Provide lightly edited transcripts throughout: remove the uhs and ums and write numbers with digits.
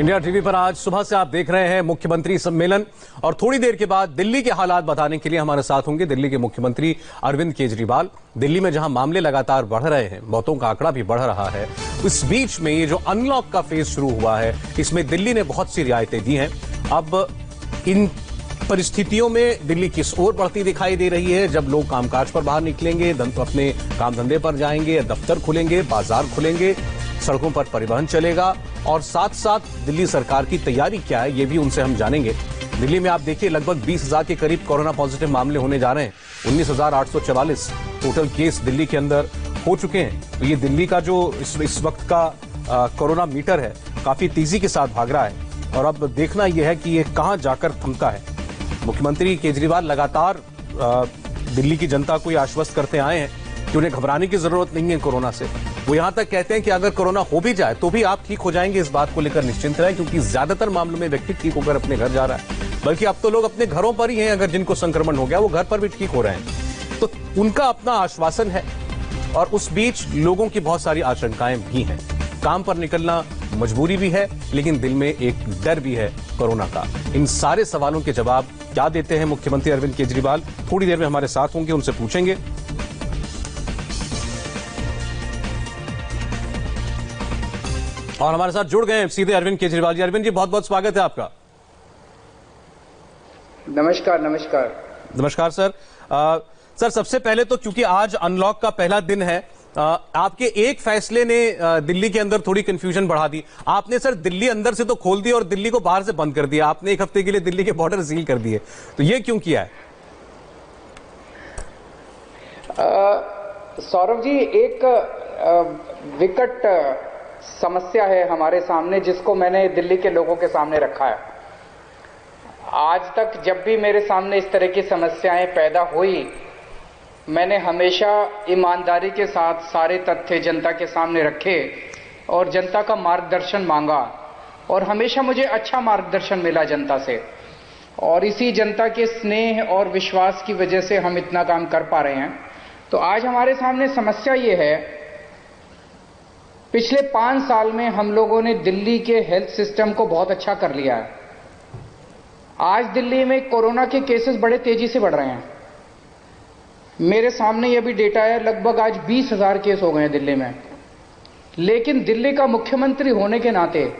India TV पर आज सुबह से आप देख रहे हैं मुख्यमंत्री सम्मेलन और थोड़ी देर के बाद दिल्ली के हालात बताने के लिए हमारे साथ होंगे दिल्ली के मुख्यमंत्री अरविंद केजरीवाल। दिल्ली में जहां मामले लगातार बढ़ रहे हैं, मौतों का आंकड़ा भी बढ़ रहा है, इस बीच में ये जो अनलॉक का फेज शुरू हुआ है, इसमें दिल्ली ने बहुत सी रियायतें दी हैं। अब इन परिस्थितियों में दिल्ली किस ओर बढ़ती दिखाई दे रही है? जब लोग कामकाज पर बाहर निकलेंगे, अपने काम धंधे पर जाएंगे, दफ्तर खुलेंगे, बाजार खुलेंगे, सड़कों पर परिवहन चलेगा और साथ साथ दिल्ली सरकार की तैयारी क्या है, ये भी उनसे हम जानेंगे। दिल्ली में आप देखिए लगभग 20,000 के करीब कोरोना पॉजिटिव मामले होने जा रहे हैं। 19,844 टोटल केस दिल्ली के अंदर हो चुके हैं। तो ये दिल्ली का जो इस वक्त का कोरोना मीटर है, काफी तेजी के साथ भाग रहा है और अब देखना यह है कि ये कहां जाकर थमता है। मुख्यमंत्री केजरीवाल लगातार दिल्ली की जनता को ये आश्वस्त करते आए हैं कि उन्हें घबराने की जरूरत नहीं है कोरोना से। वो यहां तक कहते हैं कि अगर कोरोना हो भी जाए तो भी आप ठीक हो जाएंगे, इस बात को लेकर निश्चिंत रहें, क्योंकि ज्यादातर मामलों में व्यक्ति ठीक होकर अपने घर जा रहा है। बल्कि अब तो लोग अपने घरों पर ही हैं, अगर जिनको संक्रमण हो गया वो घर पर भी ठीक हो रहे हैं। तो उनका अपना आश्वासन है और उस बीच लोगों की बहुत सारी आशंकाएं भी हैं। काम पर निकलना मजबूरी भी है, लेकिन दिल में एक डर भी है कोरोना का। इन सारे सवालों के जवाब क्या देते हैं मुख्यमंत्री अरविंद केजरीवाल, थोड़ी देर में हमारे साथ होंगे, उनसे पूछेंगे। और हमारे साथ जुड़ गए हैं सीधे अरविंद केजरीवाल जी। अरविंद जी, बहुत बहुत स्वागत है आपका। नमस्कार। नमस्कार नमस्कार सर। सर, सबसे पहले तो क्योंकि आज अनलॉक का पहला दिन है, आपके एक फैसले ने दिल्ली के अंदर थोड़ी कंफ्यूजन बढ़ा दी। आपने सर दिल्ली अंदर से तो खोल दिया और दिल्ली को बाहर से बंद कर दिया। आपने एक हफ्ते के लिए दिल्ली के बॉर्डर सील कर दिए, तो ये क्यों किया है? सौरभ जी, एक विकट समस्या है हमारे सामने, जिसको मैंने दिल्ली के लोगों के सामने रखा है। आज तक जब भी मेरे सामने इस तरह की समस्याएं पैदा हुई, मैंने हमेशा ईमानदारी के साथ सारे तथ्य जनता के सामने रखे और जनता का मार्गदर्शन मांगा और हमेशा मुझे अच्छा मार्गदर्शन मिला जनता से। और इसी जनता के स्नेह और विश्वास की वजह से हम इतना काम कर पा रहे हैं। तो आज हमारे सामने समस्या ये है, पिछले 5 साल में हम लोगों ने दिल्ली के हेल्थ सिस्टम को बहुत अच्छा कर लिया है। आज दिल्ली में कोरोना के केसेस बड़े तेजी से बढ़ रहे हैं। मेरे सामने ये भी डेटा है, लगभग आज 20,000 केस हो गए हैं दिल्ली में। लेकिन दिल्ली का मुख्यमंत्री होने के नाते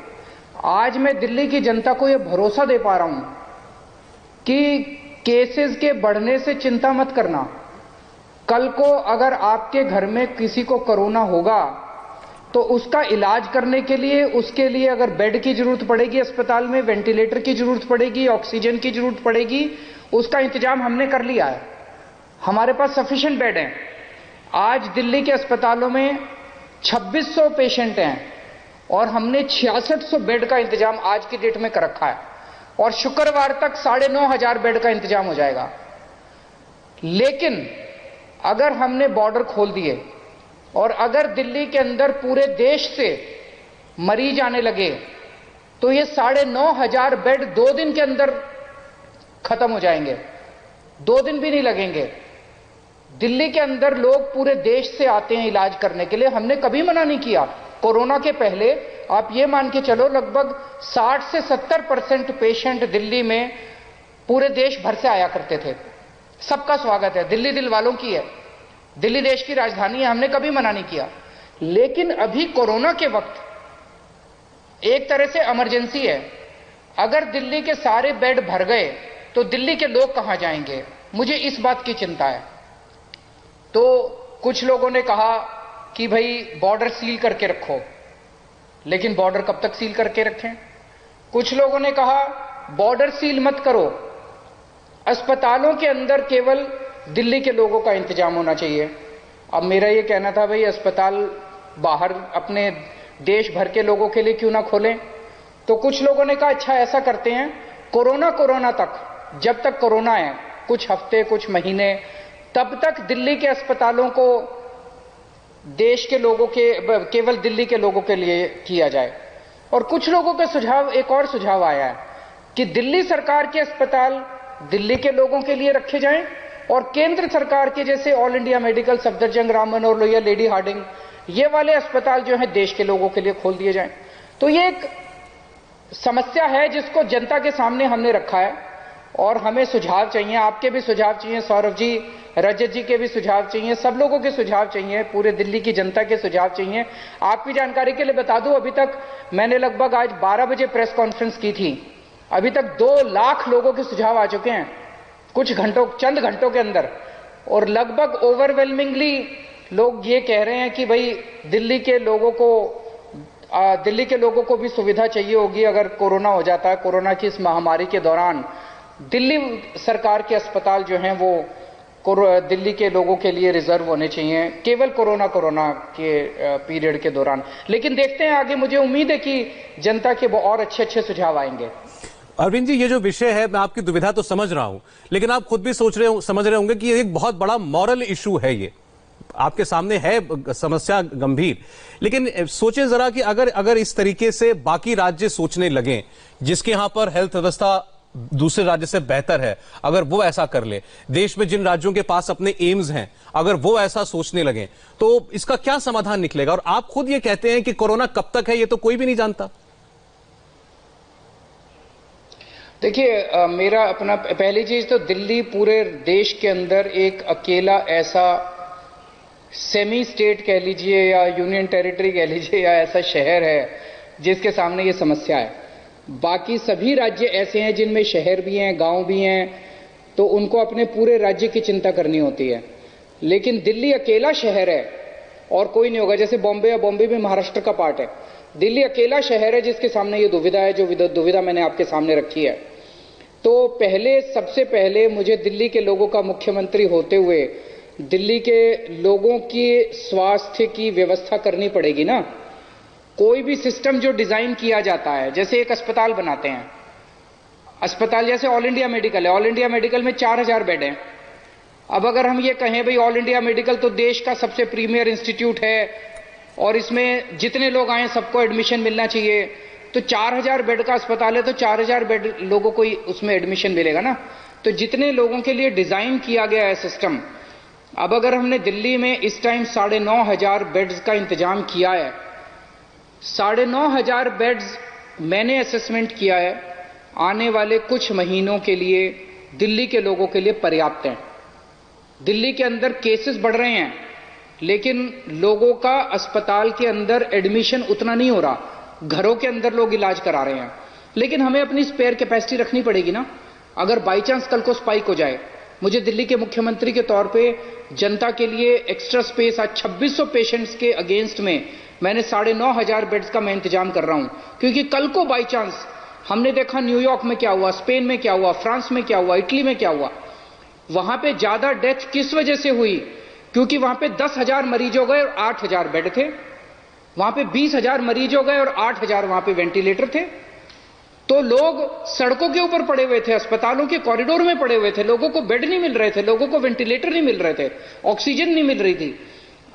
आज मैं दिल्ली की जनता को यह भरोसा दे पा रहा हूं कि केसेस के बढ़ने से चिंता मत करना। कल को अगर आपके घर में किसी को कोरोना होगा तो उसका इलाज करने के लिए, उसके लिए अगर बेड की जरूरत पड़ेगी, अस्पताल में वेंटिलेटर की जरूरत पड़ेगी, ऑक्सीजन की जरूरत पड़ेगी, उसका इंतजाम हमने कर लिया है। हमारे पास सफिशिएंट बेड हैं। आज दिल्ली के अस्पतालों में 2600 पेशेंट हैं और हमने 6600 बेड का इंतजाम आज की डेट में कर रखा है और शुक्रवार तक 9,500 बेड का इंतजाम हो जाएगा। लेकिन अगर हमने बॉर्डर खोल दिए और अगर दिल्ली के अंदर पूरे देश से मरीज आने लगे तो ये 9,500 बेड 2 दिन के अंदर खत्म हो जाएंगे। 2 दिन भी नहीं लगेंगे। दिल्ली के अंदर लोग पूरे देश से आते हैं इलाज करने के लिए। हमने कभी मना नहीं किया। कोरोना के पहले आप ये मान के चलो लगभग 60 से 70% पेशेंट दिल्ली में पूरे देश भर से आया करते थे। सबका स्वागत है, दिल्ली दिल वालों की है, दिल्ली देश की राजधानी है, हमने कभी मना नहीं किया। लेकिन अभी कोरोना के वक्त एक तरह से इमरजेंसी है। अगर दिल्ली के सारे बेड भर गए तो दिल्ली के लोग कहां जाएंगे, मुझे इस बात की चिंता है। तो कुछ लोगों ने कहा कि भाई बॉर्डर सील करके रखो, लेकिन बॉर्डर कब तक सील करके रखें? कुछ लोगों ने कहा बॉर्डर सील मत करो, अस्पतालों के अंदर केवल दिल्ली के लोगों का इंतजाम होना चाहिए। अब मेरा ये कहना था, भाई अस्पताल बाहर अपने देश भर के लोगों के लिए क्यों ना खोलें? तो कुछ लोगों ने कहा अच्छा ऐसा करते हैं, कोरोना तक, जब तक कोरोना है, कुछ हफ्ते कुछ महीने, तब तक दिल्ली के अस्पतालों को देश के लोगों के, केवल दिल्ली के लोगों के लिए किया जाए। और कुछ लोगों का सुझाव, एक और सुझाव आया है कि दिल्ली सरकार के अस्पताल दिल्ली के लोगों के लिए रखे जाएं और केंद्र सरकार के जैसे All India Medical, Safdarjung, Rammanohar Lohia, Lady Hardinge, ये वाले अस्पताल जो हैं देश के लोगों के लिए खोल दिए जाएं। तो ये एक समस्या है जिसको जनता के सामने हमने रखा है और हमें सुझाव चाहिए, आपके भी सुझाव चाहिए, सौरभ जी, रजत जी के भी सुझाव चाहिए, सब लोगों के सुझाव चाहिए, पूरे दिल्ली की जनता के सुझाव चाहिए। आपकी जानकारी के लिए बता दूं, अभी तक मैंने लगभग आज 12 बजे प्रेस कॉन्फ्रेंस की थी, अभी तक 2 लाख लोगों के सुझाव आ चुके हैं कुछ घंटों, चंद घंटों के अंदर। और लगभग ओवरवेलमिंगली लोग ये कह रहे हैं कि भाई दिल्ली के लोगों को भी सुविधा चाहिए होगी अगर कोरोना हो जाता है। कोरोना की इस महामारी के दौरान दिल्ली सरकार के अस्पताल जो हैं वो दिल्ली के लोगों के लिए रिजर्व होने चाहिए, केवल कोरोना के पीरियड के दौरान। लेकिन देखते हैं आगे, मुझे उम्मीद है कि जनता के और अच्छे सुझाव आएंगे। अरविंद जी, ये जो विषय है, मैं आपकी दुविधा तो समझ रहा हूं, लेकिन आप खुद भी समझ रहे होंगे कि ये एक बहुत बड़ा मॉरल इशू है। ये आपके सामने है समस्या गंभीर, लेकिन सोचें जरा कि अगर इस तरीके से बाकी राज्य सोचने लगे, जिसके यहां पर हेल्थ व्यवस्था दूसरे राज्य से बेहतर है, अगर वो ऐसा कर ले, देश में जिन राज्यों के पास अपने एम्स हैं, अगर वो ऐसा सोचने लगे, तो इसका क्या समाधान निकलेगा? और आप खुद ये कहते हैं कि कोरोना कब तक है ये तो कोई भी नहीं जानता। देखिए, मेरा अपना पहली चीज तो दिल्ली पूरे देश के अंदर एक अकेला ऐसा सेमी स्टेट कह लीजिए या यूनियन टेरिटरी कह लीजिए या ऐसा शहर है जिसके सामने ये समस्या है। बाकी सभी राज्य ऐसे हैं जिनमें शहर भी हैं, गांव भी हैं, तो उनको अपने पूरे राज्य की चिंता करनी होती है। लेकिन दिल्ली अकेला शहर है और कोई नहीं होगा, जैसे बॉम्बे है, बॉम्बे भी महाराष्ट्र का पार्ट है। दिल्ली अकेला शहर है जिसके सामने ये दुविधा है, जो दुविधा मैंने आपके सामने रखी है। तो सबसे पहले मुझे दिल्ली के लोगों का मुख्यमंत्री होते हुए दिल्ली के लोगों की स्वास्थ्य की व्यवस्था करनी पड़ेगी ना। कोई भी सिस्टम जो डिजाइन किया जाता है, जैसे एक अस्पताल बनाते हैं, अस्पताल जैसे ऑल इंडिया मेडिकल है, ऑल इंडिया मेडिकल में 4000 बेड हैं। अब अगर हम ये कहें भाई ऑल इंडिया मेडिकल तो देश का सबसे प्रीमियर इंस्टीट्यूट है और इसमें जितने लोग आए सबको एडमिशन मिलना चाहिए, तो 4000 बेड का अस्पताल है तो 4000 बेड लोगों को ही उसमें एडमिशन मिलेगा ना। तो जितने लोगों के लिए डिजाइन किया गया है सिस्टम, अब अगर हमने दिल्ली में इस टाइम 9500 बेड्स का इंतजाम किया है, 9500 बेड्स मैंने असेसमेंट किया है आने वाले कुछ महीनों के लिए दिल्ली के लोगों के लिए पर्याप्त हैं। दिल्ली के अंदर केसेस बढ़ रहे हैं लेकिन लोगों का अस्पताल के अंदर एडमिशन उतना नहीं हो रहा, घरों के अंदर लोग इलाज करा रहे हैं। लेकिन हमें अपनी स्पेयर कैपेसिटी रखनी पड़ेगी ना। अगर बाई चांस कल को स्पाइक हो जाए, मुझे दिल्ली के मुख्यमंत्री के तौर पे जनता के लिए एक्स्ट्रा स्पेस, आज 2600 पेशेंट्स के अगेंस्ट में मैंने 9500 बेड्स का मैं इंतजाम कर रहा हूं, क्योंकि कल को बाई चांस हमने देखा न्यूयॉर्क में क्या हुआ, स्पेन में क्या हुआ, फ्रांस में क्या हुआ, इटली में क्या हुआ। वहां पे ज्यादा डेथ किस वजह से हुई? क्योंकि वहां पे 10,000 मरीज हो गए और 8,000 बेड थे। वहां पे 20,000 मरीज हो गए और 8,000 वहां पे वेंटिलेटर थे। तो लोग सड़कों के ऊपर पड़े हुए थे, अस्पतालों के कॉरिडोर में पड़े हुए थे, लोगों को बेड नहीं मिल रहे थे, लोगों को वेंटिलेटर नहीं मिल रहे थे, ऑक्सीजन नहीं मिल रही थी।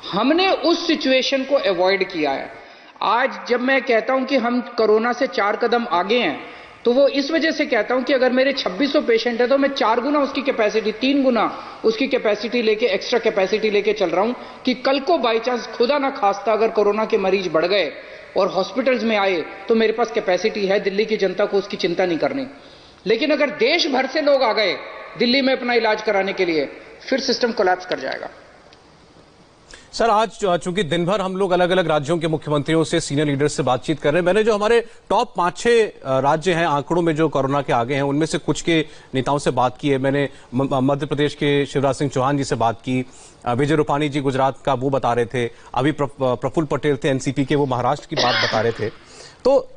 हमने उस सिचुएशन को अवॉइड किया है। आज जब मैं कहता हूं कि हम कोरोना से 4 कदम आगे हैं, तो वो इस वजह से कहता हूं कि अगर मेरे 2600 पेशेंट है तो मैं 4 गुना उसकी कैपेसिटी, 3 गुना उसकी कैपेसिटी लेके, एक्स्ट्रा कैपेसिटी लेके चल रहा हूं कि कल को बाई चांस खुदा ना खास्ता अगर कोरोना के मरीज बढ़ गए और हॉस्पिटल्स में आए तो मेरे पास कैपेसिटी है, दिल्ली की जनता को उसकी चिंता नहीं करनी। लेकिन अगर देश भर से लोग आ गए दिल्ली में अपना इलाज कराने के लिए, फिर सिस्टम कोलैप्स कर जाएगा। सर, आज चूंकि दिन भर हम लोग अलग अलग राज्यों के मुख्यमंत्रियों से, सीनियर लीडर्स से बातचीत कर रहे हैं, मैंने जो हमारे टॉप 5-6 राज्य हैं आंकड़ों में जो कोरोना के आगे हैं, उनमें से कुछ के नेताओं से बात की है। मैंने मध्य प्रदेश के शिवराज सिंह चौहान जी से बात की, विजय रूपानी जी गुजरात का वो बता रहे थे, अभी प्रफुल्ल पटेल थे एनसीपी के, वो महाराष्ट्र की बात बता रहे थे। तो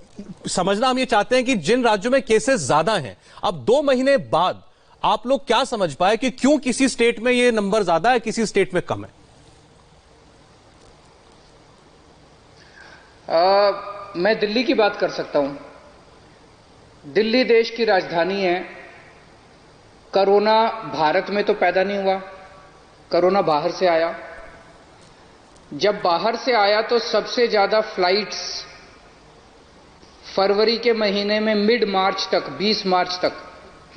समझना हम ये चाहते हैं कि जिन राज्यों में केसेस ज्यादा हैं, अब 2 महीने बाद आप लोग क्या समझ पाए कि क्यों किसी स्टेट में ये नंबर ज्यादा है, किसी स्टेट में कम है? मैं दिल्ली की बात कर सकता हूं। दिल्ली देश की राजधानी है। कोरोना भारत में तो पैदा नहीं हुआ, कोरोना बाहर से आया। जब बाहर से आया तो सबसे ज्यादा फ्लाइट्स फरवरी के महीने में मिड मार्च तक, 20 मार्च तक,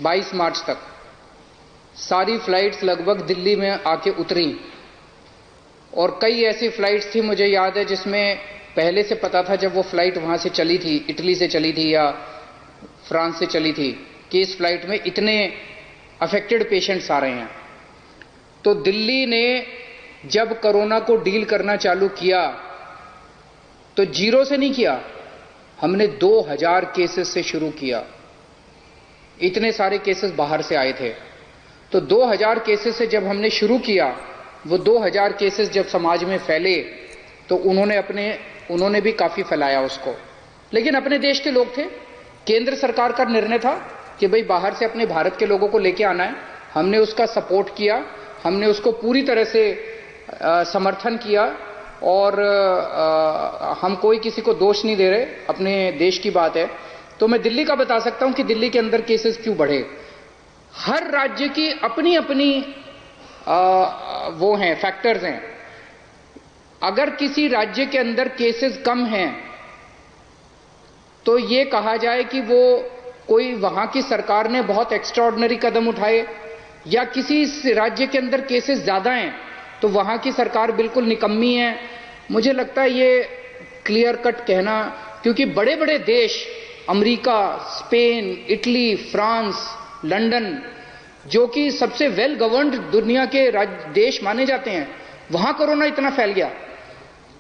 22 मार्च तक सारी फ्लाइट्स लगभग दिल्ली में आके उतरी। और कई ऐसी फ्लाइट्स थी, मुझे याद है, जिसमें पहले से पता था जब वो फ्लाइट वहां से चली थी, इटली से चली थी या फ्रांस से चली थी, कि इस फ्लाइट में इतने अफेक्टेड पेशेंट्स आ रहे हैं। तो दिल्ली ने जब कोरोना को डील करना चालू किया तो जीरो से नहीं किया, हमने 2000 केसेस से शुरू किया। इतने सारे केसेस बाहर से आए थे, तो 2000 केसेस से जब हमने शुरू किया, वो 2000 केसेस जब समाज में फैले तो उन्होंने भी काफी फैलाया उसको। लेकिन अपने देश के लोग थे, केंद्र सरकार का निर्णय था कि भाई बाहर से अपने भारत के लोगों को लेके आना है। हमने उसका सपोर्ट किया, हमने उसको पूरी तरह से समर्थन किया और हम कोई किसी को दोष नहीं दे रहे, अपने देश की बात है। तो मैं दिल्ली का बता सकता हूं कि दिल्ली के अंदर केसेस क्यों बढ़े। हर राज्य की अपनी अपनी वो हैं, फैक्टर्स हैं। अगर किसी राज्य के अंदर केसेस कम हैं तो ये कहा जाए कि वो कोई वहां की सरकार ने बहुत एक्स्ट्राऑर्डिनरी कदम उठाए, या किसी राज्य के अंदर केसेस ज्यादा हैं तो वहां की सरकार बिल्कुल निकम्मी है। मुझे लगता है ये क्लियर कट कहना, क्योंकि बड़े बड़े देश America, Spain, Italy, France, London, जो कि सबसे वेल गवर्नड दुनिया के देश माने जाते हैं, वहां कोरोना इतना फैल गया।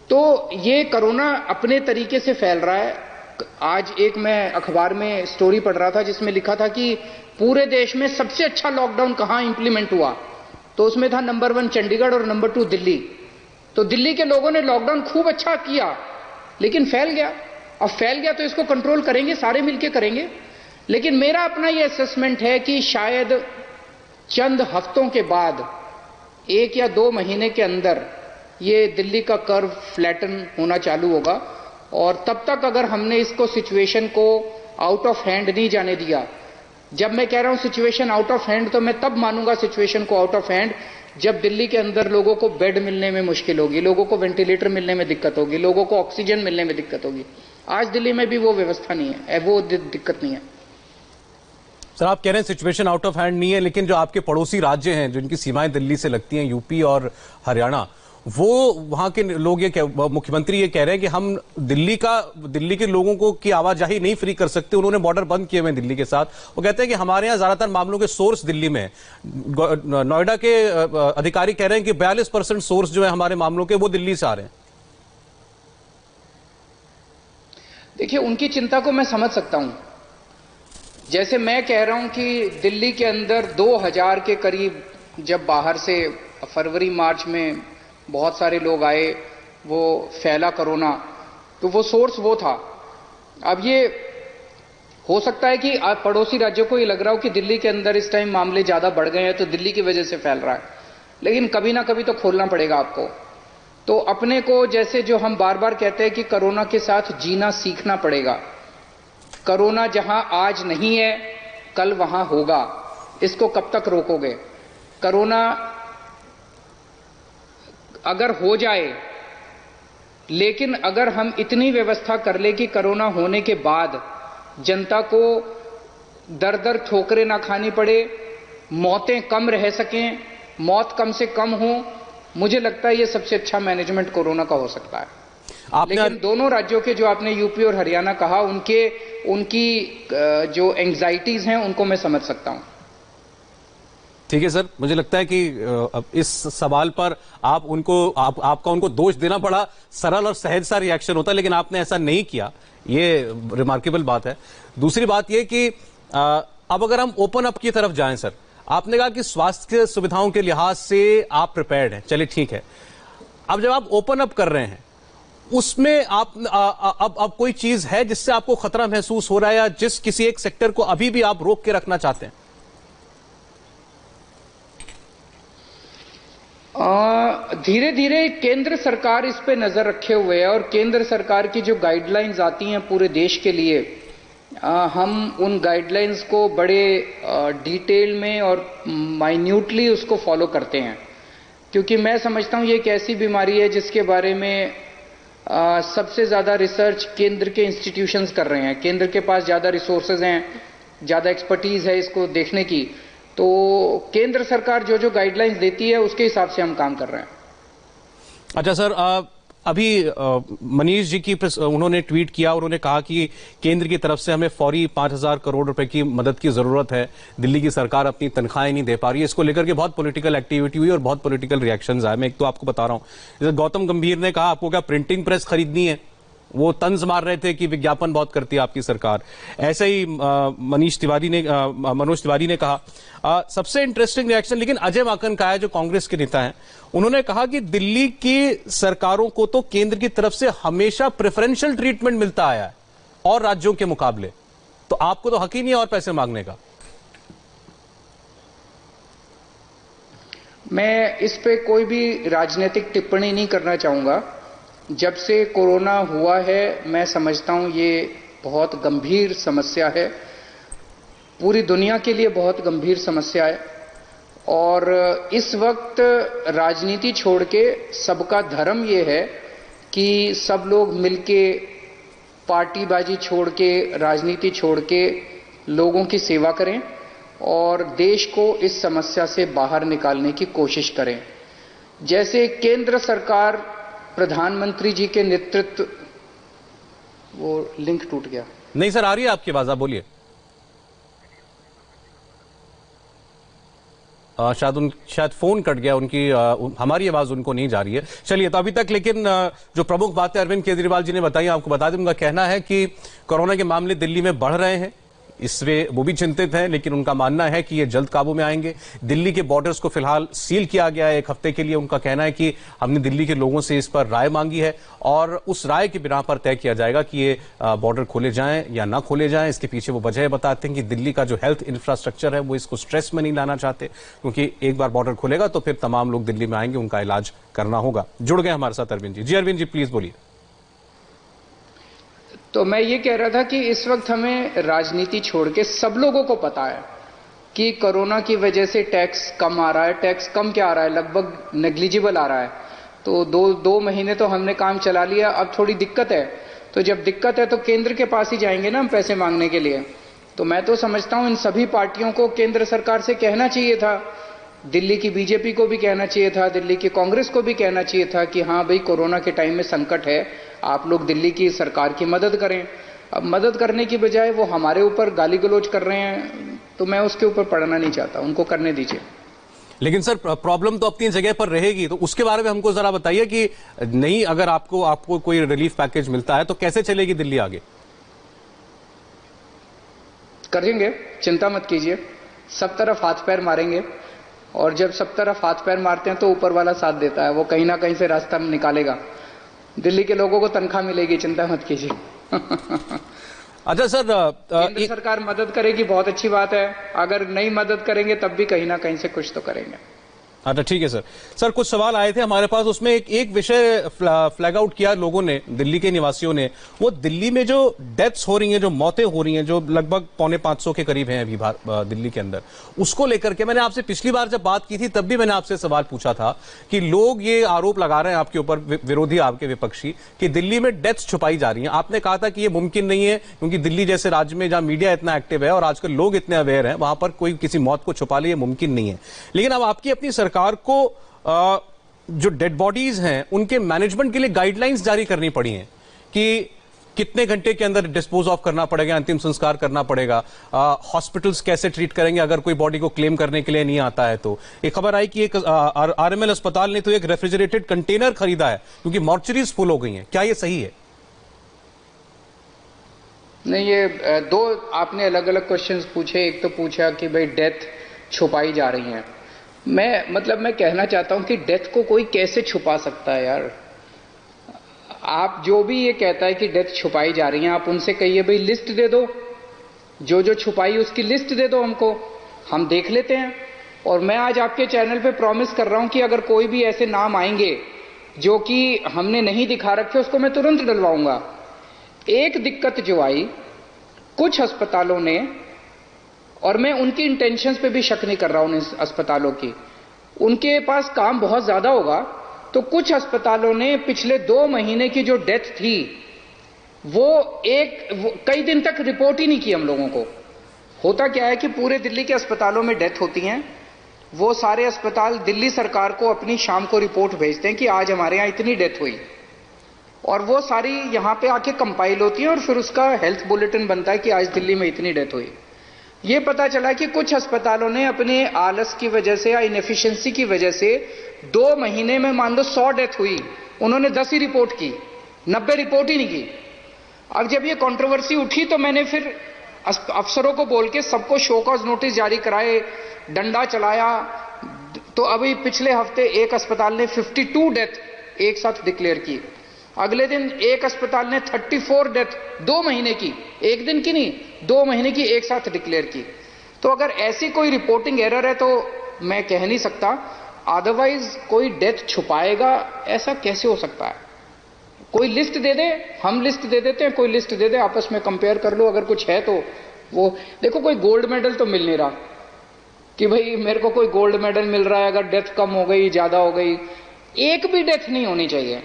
तो ये कोरोना अपने तरीके से फैल रहा है। आज एक मैं अखबार में स्टोरी पढ़ रहा था जिसमें लिखा था कि पूरे देश में सबसे अच्छा लॉकडाउन कहां इंप्लीमेंट हुआ, तो उसमें था नंबर 1 चंडीगढ़ और नंबर 2 दिल्ली। तो दिल्ली के लोगों ने लॉकडाउन खूब अच्छा किया, लेकिन फैल गया। अब फैल गया तो इसको कंट्रोल करेंगे, सारे मिलके करेंगे। लेकिन मेरा अपना यह असेसमेंट है कि शायद चंद हफ्तों के बाद, 1 या 2 महीने के अंदर, ये दिल्ली का कर्व फ्लैटन होना चालू होगा। और तब तक अगर हमने इसको सिचुएशन को आउट ऑफ हैंड नहीं जाने दिया, जब मैं कह रहा हूं सिचुएशन आउट ऑफ हैंड, तो मैं तब मानूंगा सिचुएशन को आउट ऑफ हैंड जब दिल्ली के अंदर लोगों को बेड मिलने में मुश्किल होगी, लोगों को वेंटिलेटर मिलने में दिक्कत होगी, लोगों को ऑक्सीजन मिलने में दिक्कत होगी। आज दिल्ली में भी वो व्यवस्था नहीं है, वो दिक्कत नहीं है। सर, आप कह रहे हैं सिचुएशन आउट ऑफ हैंड नहीं है, लेकिन जो आपके पड़ोसी राज्य हैं जिनकी सीमाएं दिल्ली से लगती हैं, यूपी और हरियाणा, वो वहां के लोग मुख्यमंत्री ये कह रहे हैं कि हम दिल्ली के लोगों को की आवाजाही नहीं फ्री कर सकते। उन्होंने बॉर्डर बंद किए हुए हैं दिल्ली के साथ। वो कहते हैं कि हमारे यहाँ ज्यादातर मामलों के सोर्स दिल्ली में है। नोएडा के अधिकारी कह रहे हैं कि 42% सोर्स जो है हमारे मामलों के, वो दिल्ली से आ रहे हैं। देखिए, उनकी चिंता को मैं समझ सकता हूं। जैसे मैं कह रहा हूं कि दिल्ली के अंदर 2000 के करीब जब बाहर से फरवरी मार्च में बहुत सारे लोग आए, वो फैला कोरोना, तो वो सोर्स वो था। अब ये हो सकता है कि पड़ोसी राज्यों को ये लग रहा हो कि दिल्ली के अंदर इस टाइम मामले ज्यादा बढ़ गए हैं तो दिल्ली की वजह से फैल रहा है, लेकिन कभी ना कभी तो खोलना पड़ेगा आपको। तो अपने को, जैसे जो हम बार बार कहते हैं कि कोरोना के साथ जीना सीखना पड़ेगा। कोरोना जहां आज नहीं है, कल वहां होगा। इसको कब तक रोकोगे? कोरोना अगर हो जाए, लेकिन अगर हम इतनी व्यवस्था कर ले कि कोरोना होने के बाद जनता को दर दर ठोकरें ना खानी पड़े, मौतें कम रह सकें, मौत कम से कम हो, मुझे लगता है ये सबसे अच्छा मैनेजमेंट कोरोना का हो सकता है। लेकिन दोनों राज्यों के, जो आपने यूपी और हरियाणा कहा, उनकी जो एंग्जाइटीज हैं उनको मैं समझ सकता हूं। ठीक है सर, मुझे लगता है कि इस सवाल पर आपका उनको दोष देना बड़ा सरल और सहज सा रिएक्शन होता है, लेकिन आपने ऐसा नहीं किया, ये रिमार्केबल बात है। दूसरी बात यह कि अब अगर हम ओपन अप की तरफ जाएं सर, आपने कहा कि स्वास्थ्य सुविधाओं के लिहाज से आप प्रिपेयर्ड हैं, चलिए ठीक है। अब जब आप ओपन अप कर रहे हैं, उसमें आप अब कोई चीज है जिससे आपको खतरा महसूस हो रहा है, या जिस किसी एक सेक्टर को अभी भी आप रोक के रखना चाहते हैं? धीरे धीरे केंद्र सरकार इस पे नजर रखे हुए है, और केंद्र सरकार की जो गाइडलाइंस आती हैं पूरे देश के लिए, हम उन गाइडलाइंस को बड़े डिटेल में और माइन्यूटली उसको फॉलो करते हैं। क्योंकि मैं समझता हूं ये एक ऐसी बीमारी है जिसके बारे में सबसे ज्यादा रिसर्च केंद्र के इंस्टीट्यूशंस कर रहे हैं। केंद्र के पास ज्यादा रिसोर्सेज हैं, ज्यादा एक्सपर्टीज है इसको देखने की। तो केंद्र सरकार जो जो गाइडलाइंस देती है उसके हिसाब से हम काम कर रहे हैं। अच्छा सर, अभी मनीष जी की उन्होंने ट्वीट किया, उन्होंने कहा कि केंद्र की तरफ से हमें फौरी 5,000 करोड़ रुपए की मदद की जरूरत है, दिल्ली की सरकार अपनी तनख्वाहें नहीं दे पा रही है। इसको लेकर के बहुत पॉलिटिकल एक्टिविटी हुई और बहुत पॉलिटिकल रिएक्शंस आए। मैं एक तो आपको बता रहा हूं, जैसे गौतम गंभीर ने कहा आपको क्या प्रिंटिंग प्रेस खरीदनी है, वो तंज मार रहे थे कि विज्ञापन बहुत करती है आपकी सरकार। ऐसे ही मनोज तिवारी ने कहा। सबसे इंटरेस्टिंग रिएक्शन लेकिन अजय माकन का है, जो कांग्रेस के नेता हैं। उन्होंने कहा कि दिल्ली की सरकारों को तो केंद्र की तरफ से हमेशा प्रेफरेंशियल ट्रीटमेंट मिलता आया है और राज्यों के मुकाबले, तो आपको तो हक ही नहीं है और पैसे मांगने का। मैं इस पे कोई भी राजनीतिक टिप्पणी नहीं करना चाहूंगा। जब से कोरोना हुआ है मैं समझता हूं ये बहुत गंभीर समस्या है, पूरी दुनिया के लिए बहुत गंभीर समस्या है। और इस वक्त राजनीति छोड़ के सबका धर्म ये है कि सब लोग मिलके पार्टीबाजी छोड़ के, राजनीति छोड़ के लोगों की सेवा करें और देश को इस समस्या से बाहर निकालने की कोशिश करें। जैसे केंद्र सरकार प्रधानमंत्री जी के नेतृत्व, वो लिंक टूट गया। नहीं सर, आ रही है आपकी आवाज, आप बोलिए। शायद फोन कट गया उनकी, हमारी आवाज उनको नहीं जा रही है। चलिए, तो अभी तक लेकिन जो प्रमुख बातें अरविंद केजरीवाल जी ने बताई आपको बता दें। उनका कहना है कि कोरोना के मामले दिल्ली में बढ़ रहे हैं, इससे वो भी चिंतित हैं, लेकिन उनका मानना है कि ये जल्द काबू में आएंगे। दिल्ली के बॉर्डर्स को फिलहाल सील किया गया है 1 हफ्ते के लिए। उनका कहना है कि हमने दिल्ली के लोगों से इस पर राय मांगी है और उस राय की बिना पर तय किया जाएगा कि ये बॉर्डर खोले जाएं या ना खोले जाएं। इसके पीछे वो वजह बताते हैं कि दिल्ली का जो हेल्थ इंफ्रास्ट्रक्चर है वो इसको स्ट्रेस में नहीं लाना चाहते, क्योंकि एक बार बॉर्डर खुलेगा तो फिर तमाम लोग दिल्ली में आएंगे, उनका इलाज करना होगा। जुड़ गए हमारे साथ अरविंद जी। जी अरविंद जी, प्लीज बोलिए। तो मैं ये कह रहा था कि इस वक्त हमें राजनीति छोड़ के, सब लोगों को पता है कि कोरोना की वजह से टैक्स कम आ रहा है। टैक्स कम क्या आ रहा है, लगभग नेग्लिजिबल आ रहा है। तो दो महीने तो हमने काम चला लिया, अब थोड़ी दिक्कत है। तो जब दिक्कत है तो केंद्र के पास ही जाएंगे ना हम पैसे मांगने के लिए। तो मैं तो समझता हूं इन सभी पार्टियों को केंद्र सरकार से कहना चाहिए था, दिल्ली की बीजेपी को भी कहना चाहिए था, दिल्ली की कांग्रेस को भी कहना चाहिए था कि हाँ भाई, कोरोना के टाइम में संकट है, आप लोग दिल्ली की सरकार की मदद करें। अब मदद करने की बजाय वो हमारे ऊपर गाली गलौज कर रहे हैं, तो मैं उसके ऊपर पढ़ना नहीं चाहता, उनको करने दीजिए। लेकिन सर, प्रॉब्लम तो अपनी जगह पर रहेगी, तो उसके बारे में हमको जरा बताइए कि नहीं, अगर आपको कोई रिलीफ पैकेज मिलता है तो कैसे चलेगी दिल्ली आगे? करेंगे, चिंता मत कीजिए, सब तरफ हाथ पैर मारेंगे। और जब सब तरफ हाथ पैर मारते हैं तो ऊपर वाला साथ देता है, वो कहीं ना कहीं से रास्ता निकालेगा। दिल्ली के लोगों को तनख्वाह मिलेगी, चिंता मत कीजिए। अच्छा सर, केंद्र सरकार मदद करेगी, बहुत अच्छी बात है। अगर नहीं मदद करेंगे तब भी कहीं ना कहीं से कुछ तो करेंगे। अच्छा ठीक है सर। सर, कुछ सवाल आए थे हमारे पास, उसमें एक विषय फ्लैग आउट किया लोगों ने, दिल्ली के निवासियों ने। वो दिल्ली में जो डेथ्स हो रही हैं, जो मौतें हो रही हैं, जो लगभग 450 के करीब हैं अभी दिल्ली के अंदर, उसको लेकर के मैंने आपसे पिछली बार जब बात की थी तब भी मैंने आपसे सवाल पूछा था कि लोग ये आरोप लगा रहे हैं आपके ऊपर, विरोधी आपके विपक्षी, कि दिल्ली में डेथ्स छुपाई जा रही हैं। आपने कहा था कि ये मुमकिन नहीं है, क्योंकि दिल्ली जैसे राज्य में जहां मीडिया इतना एक्टिव है और आजकल लोग इतने अवेयर हैं, वहां पर कोई किसी मौत को छुपा ले, ये मुमकिन नहीं है। लेकिन अब आपकी अपनी सरकार को जो डेड बॉडीज हैं उनके मैनेजमेंट के लिए गाइडलाइंस जारी करनी पड़ी हैं कि कितने घंटे के अंदर डिस्पोज ऑफ करना पड़ेगा, अंतिम संस्कार करना पड़ेगा, हॉस्पिटल्स कैसे ट्रीट करेंगे अगर कोई बॉडी को क्लेम करने के लिए नहीं आता है। तो एक खबर आई कि एक आरएमएल अस्पताल ने तो एक रेफ्रिजरेटेड कंटेनर खरीदा है क्योंकि मॉर्चरीज फुल हो गई हैं। क्या ये सही है? नहीं, ये दो आपने अलग अलग क्वेश्चंस पूछे। एक तो पूछा कि भाई डेथ छुपाई जा रही हैं। मैं कहना चाहता हूं कि डेथ को कोई कैसे छुपा सकता है यार। आप जो भी ये कहता है कि डेथ छुपाई जा रही है, आप उनसे कहिए भाई लिस्ट दे दो, जो छुपाई उसकी लिस्ट दे दो हमको, हम देख लेते हैं। और मैं आज आपके चैनल पे प्रॉमिस कर रहा हूं कि अगर कोई भी ऐसे नाम आएंगे जो कि हमने नहीं दिखा रखे, उसको मैं तुरंत डलवाऊंगा। एक दिक्कत जो आई कुछ अस्पतालों ने, और मैं उनकी इंटेंशंस पे भी शक नहीं कर रहा हूं, इस अस्पतालों की, उनके पास काम बहुत ज्यादा होगा, तो कुछ अस्पतालों ने पिछले 2 महीने की जो डेथ थी वो कई दिन तक रिपोर्ट ही नहीं की हम लोगों को। होता क्या है कि पूरे दिल्ली के अस्पतालों में डेथ होती हैं, वो सारे अस्पताल दिल्ली सरकार को अपनी शाम को रिपोर्ट भेजते हैं कि आज हमारे यहां इतनी डेथ हुई। और वो सारी यहाँ पे आके कंपाइल होती है और फिर उसका हेल्थ बुलेटिन बनता है कि आज दिल्ली में इतनी डेथ हुई। ये पता चला कि कुछ अस्पतालों ने अपने आलस की वजह से या इनएफिशिएंसी की वजह से 2 महीने में मान लो 100 डेथ हुई, उन्होंने 10 ही रिपोर्ट की, 90 रिपोर्ट ही नहीं की। अब जब ये कंट्रोवर्सी उठी तो मैंने फिर अफसरों को बोल के सबको शो कॉज नोटिस जारी कराए, डंडा चलाया। तो अभी पिछले हफ्ते एक अस्पताल ने 52 डेथ एक साथ डिक्लेयर की। अगले दिन एक अस्पताल ने 34 डेथ 2 महीने की, एक दिन की नहीं, 2 महीने की एक साथ डिक्लेयर की। तो अगर ऐसी कोई रिपोर्टिंग एरर है तो मैं कह नहीं सकता, अदरवाइज कोई डेथ छुपाएगा ऐसा कैसे हो सकता है? कोई लिस्ट दे दे, हम लिस्ट दे देते हैं, कोई लिस्ट दे दे, आपस में कंपेयर कर लो, अगर कुछ है तो वो देखो। कोई गोल्ड मेडल तो मिल नहीं रहा कि भाई मेरे को कोई गोल्ड मेडल मिल रहा है अगर डेथ कम हो गई, ज्यादा हो गई। एक भी डेथ नहीं होनी चाहिए।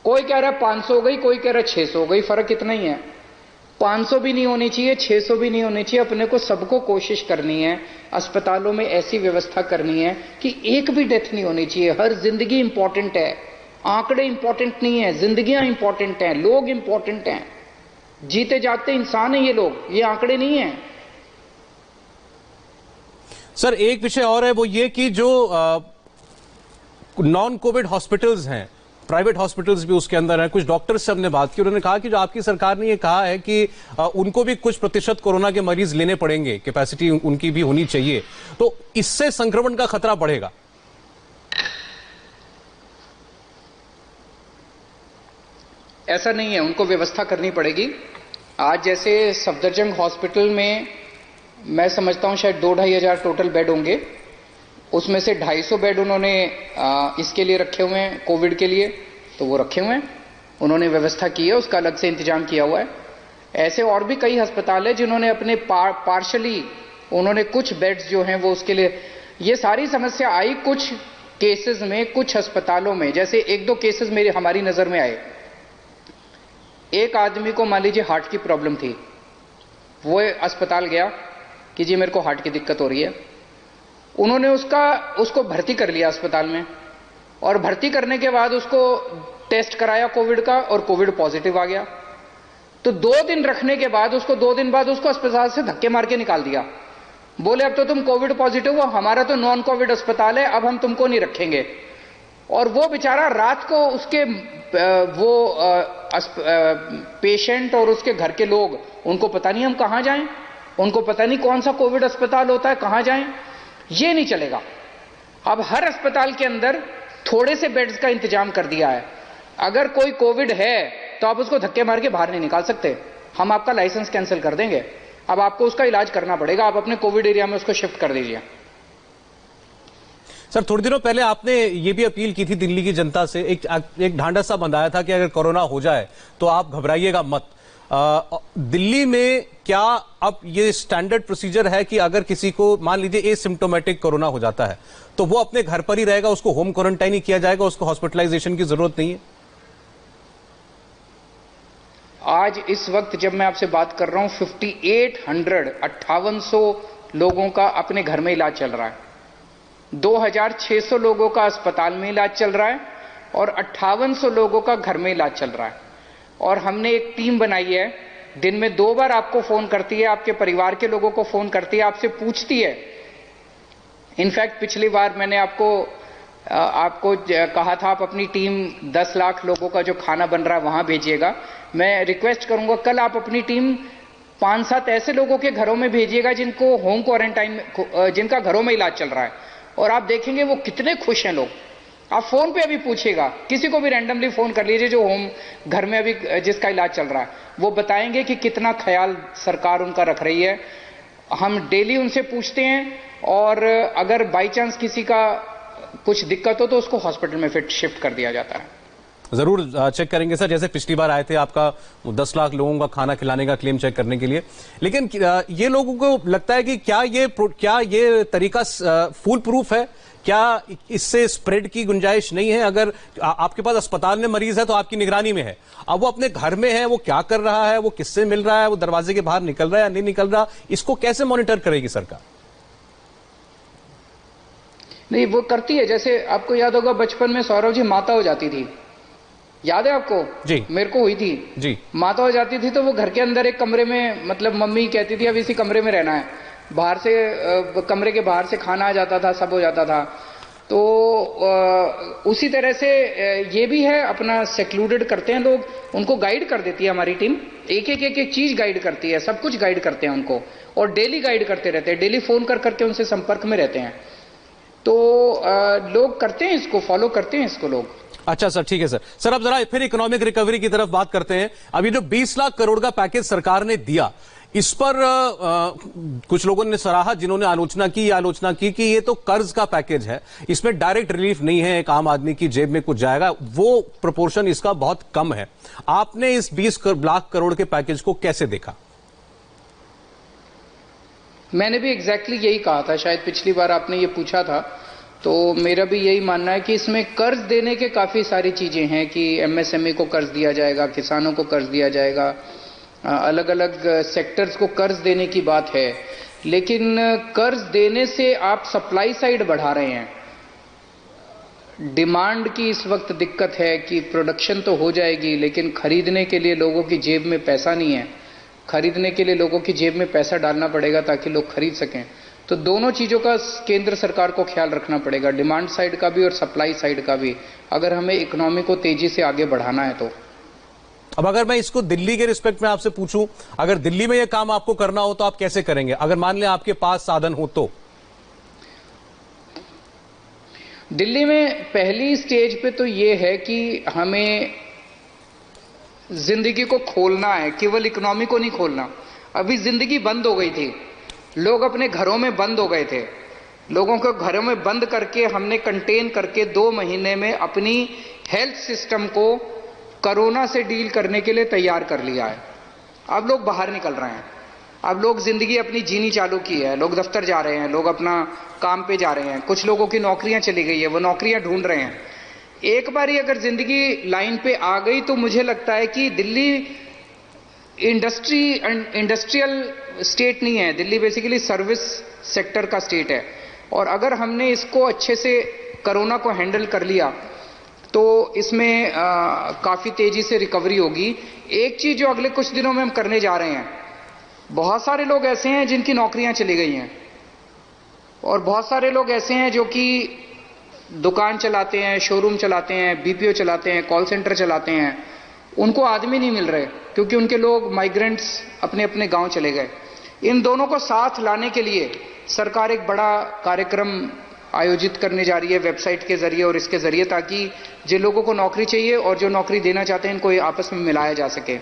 कोई कह रहा है 500 हो गई, कोई कह रहा है 600 हो गई, फर्क इतना ही है। 500 भी नहीं होनी चाहिए, 600 भी नहीं होनी चाहिए। अपने को सबको कोशिश करनी है, अस्पतालों में ऐसी व्यवस्था करनी है कि एक भी डेथ नहीं होनी चाहिए। हर जिंदगी इंपॉर्टेंट है, आंकड़े इंपॉर्टेंट नहीं है, जिंदगियां इंपॉर्टेंट हैं, लोग इंपॉर्टेंट हैं, जीते जागते इंसान हैं ये लोग, ये आंकड़े नहीं है। सर एक विषय और है, वो ये कि जो नॉन कोविड हॉस्पिटल्स हैं, प्राइवेट हॉस्पिटल्स भी उसके अंदर हैं, कुछ डॉक्टर्स से हमने बात की, उन्होंने कहा कि जो आपकी सरकार ने ये कहा है कि उनको भी कुछ प्रतिशत कोरोना के मरीज लेने पड़ेंगे, कैपेसिटी उनकी भी होनी चाहिए, तो इससे संक्रमण का खतरा बढ़ेगा। ऐसा नहीं है, उनको व्यवस्था करनी पड़ेगी। आज जैसे सफदरजंग हॉस्पिटल में मैं समझता हूं शायद 2-2.5 हजार टोटल बेड होंगे, उसमें से 250 बेड उन्होंने इसके लिए रखे हुए हैं, कोविड के लिए, तो वो रखे हुए हैं, उन्होंने व्यवस्था की है, उसका अलग से इंतजाम किया हुआ है। ऐसे और भी कई अस्पताल है जिन्होंने अपने पार्शली उन्होंने कुछ बेड्स जो हैं वो उसके लिए। ये सारी समस्या आई कुछ केसेस में, कुछ अस्पतालों में। जैसे 1-2 केसेस मेरे हमारी नजर में आए। एक आदमी को मान लीजिए हार्ट की प्रॉब्लम थी, वो अस्पताल गया कि जी मेरे को हार्ट की दिक्कत हो रही है। उन्होंने उसको भर्ती कर लिया अस्पताल में, और भर्ती करने के बाद उसको टेस्ट कराया कोविड का, और कोविड पॉजिटिव आ गया। तो 2 दिन रखने के बाद उसको 2 दिन बाद उसको अस्पताल से धक्के मार के निकाल दिया। बोले अब तो तुम कोविड पॉजिटिव हो, हमारा तो नॉन कोविड अस्पताल है, अब हम तुमको नहीं रखेंगे। और वो बेचारा रात को उसके पेशेंट और उसके घर के लोग, उनको पता नहीं हम कहां जाएं, उनको पता नहीं कौन सा कोविड अस्पताल होता है, कहां जाएं। ये नहीं चलेगा। अब हर अस्पताल के अंदर थोड़े से बेड्स का इंतजाम कर दिया है। अगर कोई कोविड है तो आप उसको धक्के मार के बाहर नहीं निकाल सकते, हम आपका लाइसेंस कैंसिल कर देंगे। अब आपको उसका इलाज करना पड़ेगा, आप अपने कोविड एरिया में उसको शिफ्ट कर दीजिए। सर थोड़ी दिनों पहले आपने ये भी अपील की थी दिल्ली की जनता से, एक ढांढस सा बंधाया था कि अगर कोरोना हो जाए तो आप घबराइएगा मत। दिल्ली में क्या अब ये स्टैंडर्ड प्रोसीजर है कि अगर किसी को मान लीजिए एसिम्प्टोमेटिक कोरोना हो जाता है तो वो अपने घर पर ही रहेगा, उसको होम क्वारंटाइन ही किया जाएगा, उसको हॉस्पिटलाइजेशन की जरूरत नहीं है? आज इस वक्त जब मैं आपसे बात कर रहा हूं 5800 लोगों का अपने घर में इलाज चल रहा है, 2600 लोगों का अस्पताल में इलाज चल रहा है, और 5800 लोगों का घर में इलाज चल रहा है। और हमने एक टीम बनाई है, दिन में 2 बार आपको फोन करती है, आपके परिवार के लोगों को फोन करती है, आपसे पूछती है। इनफैक्ट पिछली बार मैंने आपको कहा था आप अपनी टीम 10 लाख लोगों का जो खाना बन रहा है वहां भेजिएगा। मैं रिक्वेस्ट करूंगा कल आप अपनी टीम 5-7 ऐसे लोगों के घरों में भेजिएगा जिनको होम क्वारंटाइन, जिनका घरों में इलाज चल रहा है, और आप देखेंगे वो कितने खुश हैं लोग। आप फोन पे अभी पूछिएगा, किसी को भी रैंडमली फोन कर लीजिए जो होम घर में अभी जिसका इलाज चल रहा है, वो बताएंगे कि कितना ख्याल सरकार उनका रख रही है। हम डेली उनसे पूछते हैं, और अगर बाई चांस किसी का कुछ दिक्कत हो तो उसको हॉस्पिटल में फिर शिफ्ट कर दिया जाता है। जरूर चेक करेंगे सर, जैसे पिछली बार आए थे आपका 10 लाख लोगों का खाना खिलाने का क्लेम चेक करने के लिए। लेकिन ये लोगों को लगता है कि क्या ये तरीका फूल प्रूफ है? क्या इससे स्प्रेड की गुंजाइश नहीं है? अगर आपके पास अस्पताल में मरीज है तो आपकी निगरानी में है, अब वो अपने घर में है, वो क्या कर रहा है, वो किससे मिल रहा है, वो दरवाजे के बाहर निकल रहा है या नहीं निकल रहा, इसको कैसे मॉनिटर करेगी सरकार? नहीं, वो करती है। जैसे आपको याद होगा बचपन में सौरभ जी माता हो जाती थी, याद है आपको? जी। मेरे को हुई थी जी। माता हो जाती थी तो वो घर के अंदर एक कमरे में, मतलब मम्मी कहती थी अब इसी कमरे में रहना है, बाहर से कमरे के बाहर से खाना आ जाता था, सब हो जाता था। तो उसी तरह से ये भी है, अपना सेक्लूडेड करते हैं लोग, उनको गाइड कर देती है हमारी टीम, एक चीज गाइड करती है, सब कुछ गाइड करते हैं उनको, और डेली गाइड करते रहते हैं, डेली फोन कर करके उनसे संपर्क में रहते हैं। तो लोग करते हैं इसको, फॉलो करते हैं इसको लोग। अच्छा सर, ठीक है सर। सर अब जरा फिर इकोनॉमिक रिकवरी की तरफ बात करते हैं। अभी जो 20 लाख करोड़ का पैकेज सरकार ने दिया, इस पर कुछ लोगों ने सराहा, जिन्होंने आलोचना की कि ये तो कर्ज का पैकेज है, इसमें डायरेक्ट रिलीफ नहीं है, एक आम आदमी की जेब में कुछ जाएगा, वो प्रोपोर्शन इसका बहुत कम है। आपने इस 20 लाख करोड़ के पैकेज को कैसे देखा? मैंने भी एग्जैक्टली यही कहा था, शायद पिछली बार आपने ये पूछा था, तो मेरा भी यही मानना है कि इसमें कर्ज देने के काफी सारी चीजें हैं कि एमएसएमई को कर्ज दिया जाएगा, किसानों को कर्ज दिया जाएगा, अलग अलग सेक्टर्स को कर्ज देने की बात है। लेकिन कर्ज देने से आप सप्लाई साइड बढ़ा रहे हैं। डिमांड की इस वक्त दिक्कत है कि प्रोडक्शन तो हो जाएगी, लेकिन खरीदने के लिए लोगों की जेब में पैसा नहीं है। खरीदने के लिए लोगों की जेब में पैसा डालना पड़ेगा ताकि लोग खरीद सकें। तो दोनों चीजों का केंद्र सरकार को ख्याल रखना पड़ेगा, डिमांड साइड का भी और सप्लाई साइड का भी, अगर हमें इकोनॉमी को तेजी से आगे बढ़ाना है तो। अब अगर मैं इसको दिल्ली के रिस्पेक्ट में आपसे पूछूं, अगर दिल्ली में यह काम आपको करना हो तो आप कैसे करेंगे, अगर मान लें आपके पास साधन हो तो? दिल्ली में पहली स्टेज पे तो यह है कि हमें जिंदगी को खोलना है, केवल इकोनॉमी को नहीं खोलना। अभी जिंदगी बंद हो गई थी, लोग अपने घरों में बंद हो गए थे, लोगों को घरों में बंद करके हमने कंटेन करके 2 महीने में अपनी हेल्थ सिस्टम को कोरोना से डील करने के लिए तैयार कर लिया है। अब लोग बाहर निकल रहे हैं, अब लोग जिंदगी अपनी जीनी चालू की है, लोग दफ्तर जा रहे हैं, लोग अपना काम पे जा रहे हैं, कुछ लोगों की नौकरियां चली गई है, वो नौकरियां ढूंढ रहे हैं। एक बार अगर जिंदगी लाइन पे आ गई तो मुझे लगता है कि दिल्ली इंडस्ट्रियल स्टेट नहीं है, दिल्ली बेसिकली सर्विस सेक्टर का स्टेट है। और अगर हमने इसको अच्छे से कोरोना को हैंडल कर लिया तो इसमें काफी तेजी से रिकवरी होगी। एक चीज जो अगले कुछ दिनों में हम करने जा रहे हैं, बहुत सारे लोग ऐसे हैं जिनकी नौकरियां चली गई हैं, और बहुत सारे लोग ऐसे हैं जो कि दुकान चलाते हैं, शोरूम चलाते हैं, बीपीओ चलाते हैं, कॉल सेंटर चलाते हैं, उनको आदमी नहीं मिल रहे क्योंकि उनके लोग माइग्रेंट्स अपने अपने गांव चले गए। इन दोनों को साथ लाने के लिए सरकार एक बड़ा कार्यक्रम आयोजित करने जा रही है वेबसाइट के जरिए और इसके जरिए, ताकि जिन लोगों को नौकरी चाहिए और जो नौकरी देना चाहते हैं इनको आपस में मिलाया जा सके।